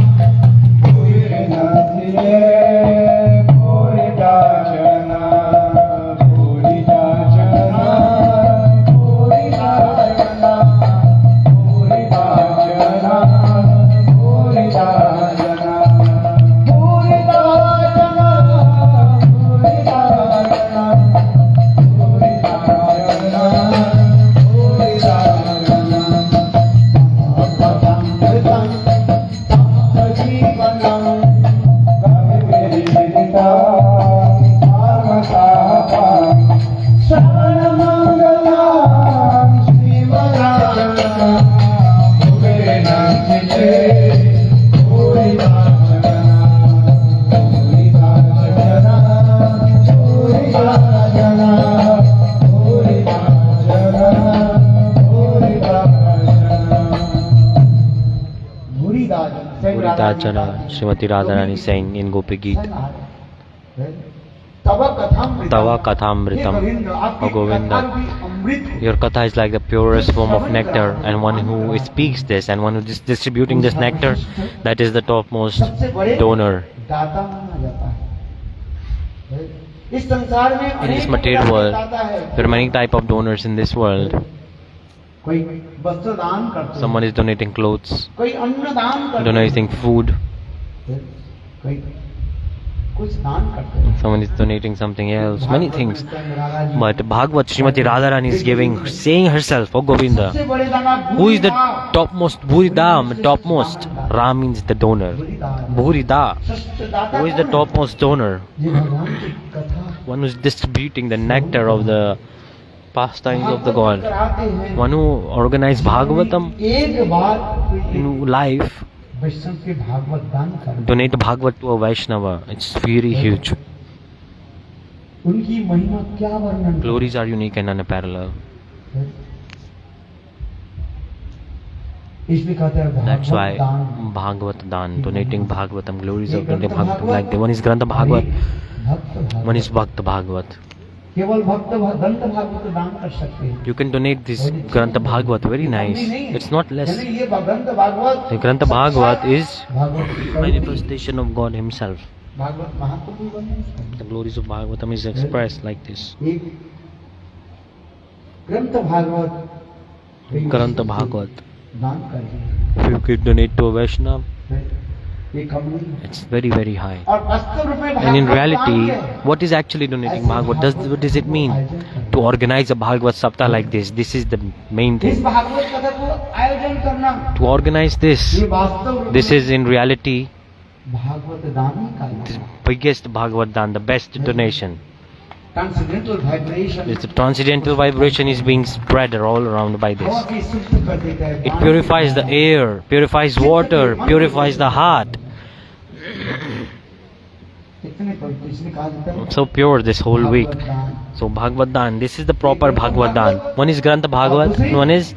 Rachana, Srimati Radharani saying in Gopi Geet, Tava Tava Kathamritam, O Govinda, your Katha is like the purest form of nectar, and one who speaks this and one who is distributing this nectar, that is the topmost donor. In this material world, there are many type of donors in this world. Someone is donating clothes, donating food, someone is donating something else, many things. But Bhagavad Srimati Radharani is giving, saying herself, O Govinda, who is the topmost? Bhuridam, topmost. Ram means the donor. Bhurida, who is the topmost donor? One who is distributing the nectar of the pastimes of the God. One who organized Bhagavatam in life. Donate Bhagavad to a Vaishnava. It's very huge. Glories are unique and unparalleled. That's why Bhagavad Dan, donating Bhagavatam, glories of donating Bhagavatam, like the one is Grantha Bhagavat, one is Bhakta Bhagavat. You can donate this Grantha Bhagavat, very nice. It's not less. The Grantha Bhagavat is manifestation of God Himself. The glories of Bhagavatam is expressed like this. Grantha Bhagavat. If you could donate to a Vaishnava, it's very, very high. And in reality, what is actually donating Bhagavad? What does it mean? To organize a Bhagavad Saptah like this. This is the main thing. To organize this is in reality the biggest Bhagavad Dan, the best donation. The transcendental vibration is being spread all around by this. It purifies the air, purifies water, purifies the heart. So pure this whole week. So Bhagavad Dan, this is the proper Bhagavad Dan. One is Grantha Bhagavat, and one is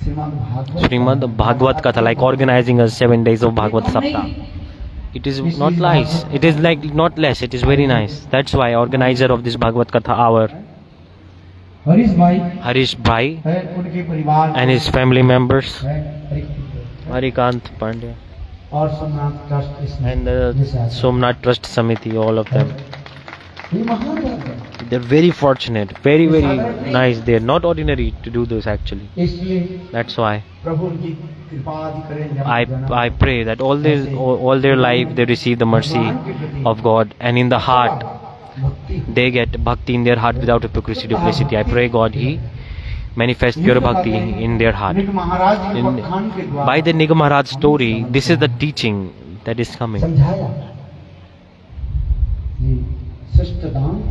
Srimad Bhagavad Katha, like organizing a 7 days of Bhagavad Saptah. It is not nice. It is like not less. It is very nice. That's why organizer of this Bhagavad Katha hour, Harish Bhai and his family members, Harikant Pandya and the Somnath Trust Samiti, all of them. They're very fortunate, very, very nice. They're not ordinary to do this actually. That's why I pray that all their life they receive the mercy of God, and in the heart they get bhakti in their heart without hypocrisy, duplicity. I pray God He manifest pure bhakti in their heart. By the Nigam Maharaj story, this is the teaching that is coming.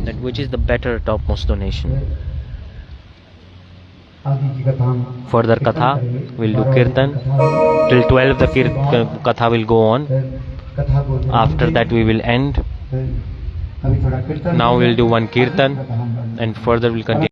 That which is the better topmost donation. Further Katha, we'll do Kirtan. Till 12 the Katha will go on. After that we will end. Now we'll do one Kirtan and further we'll continue.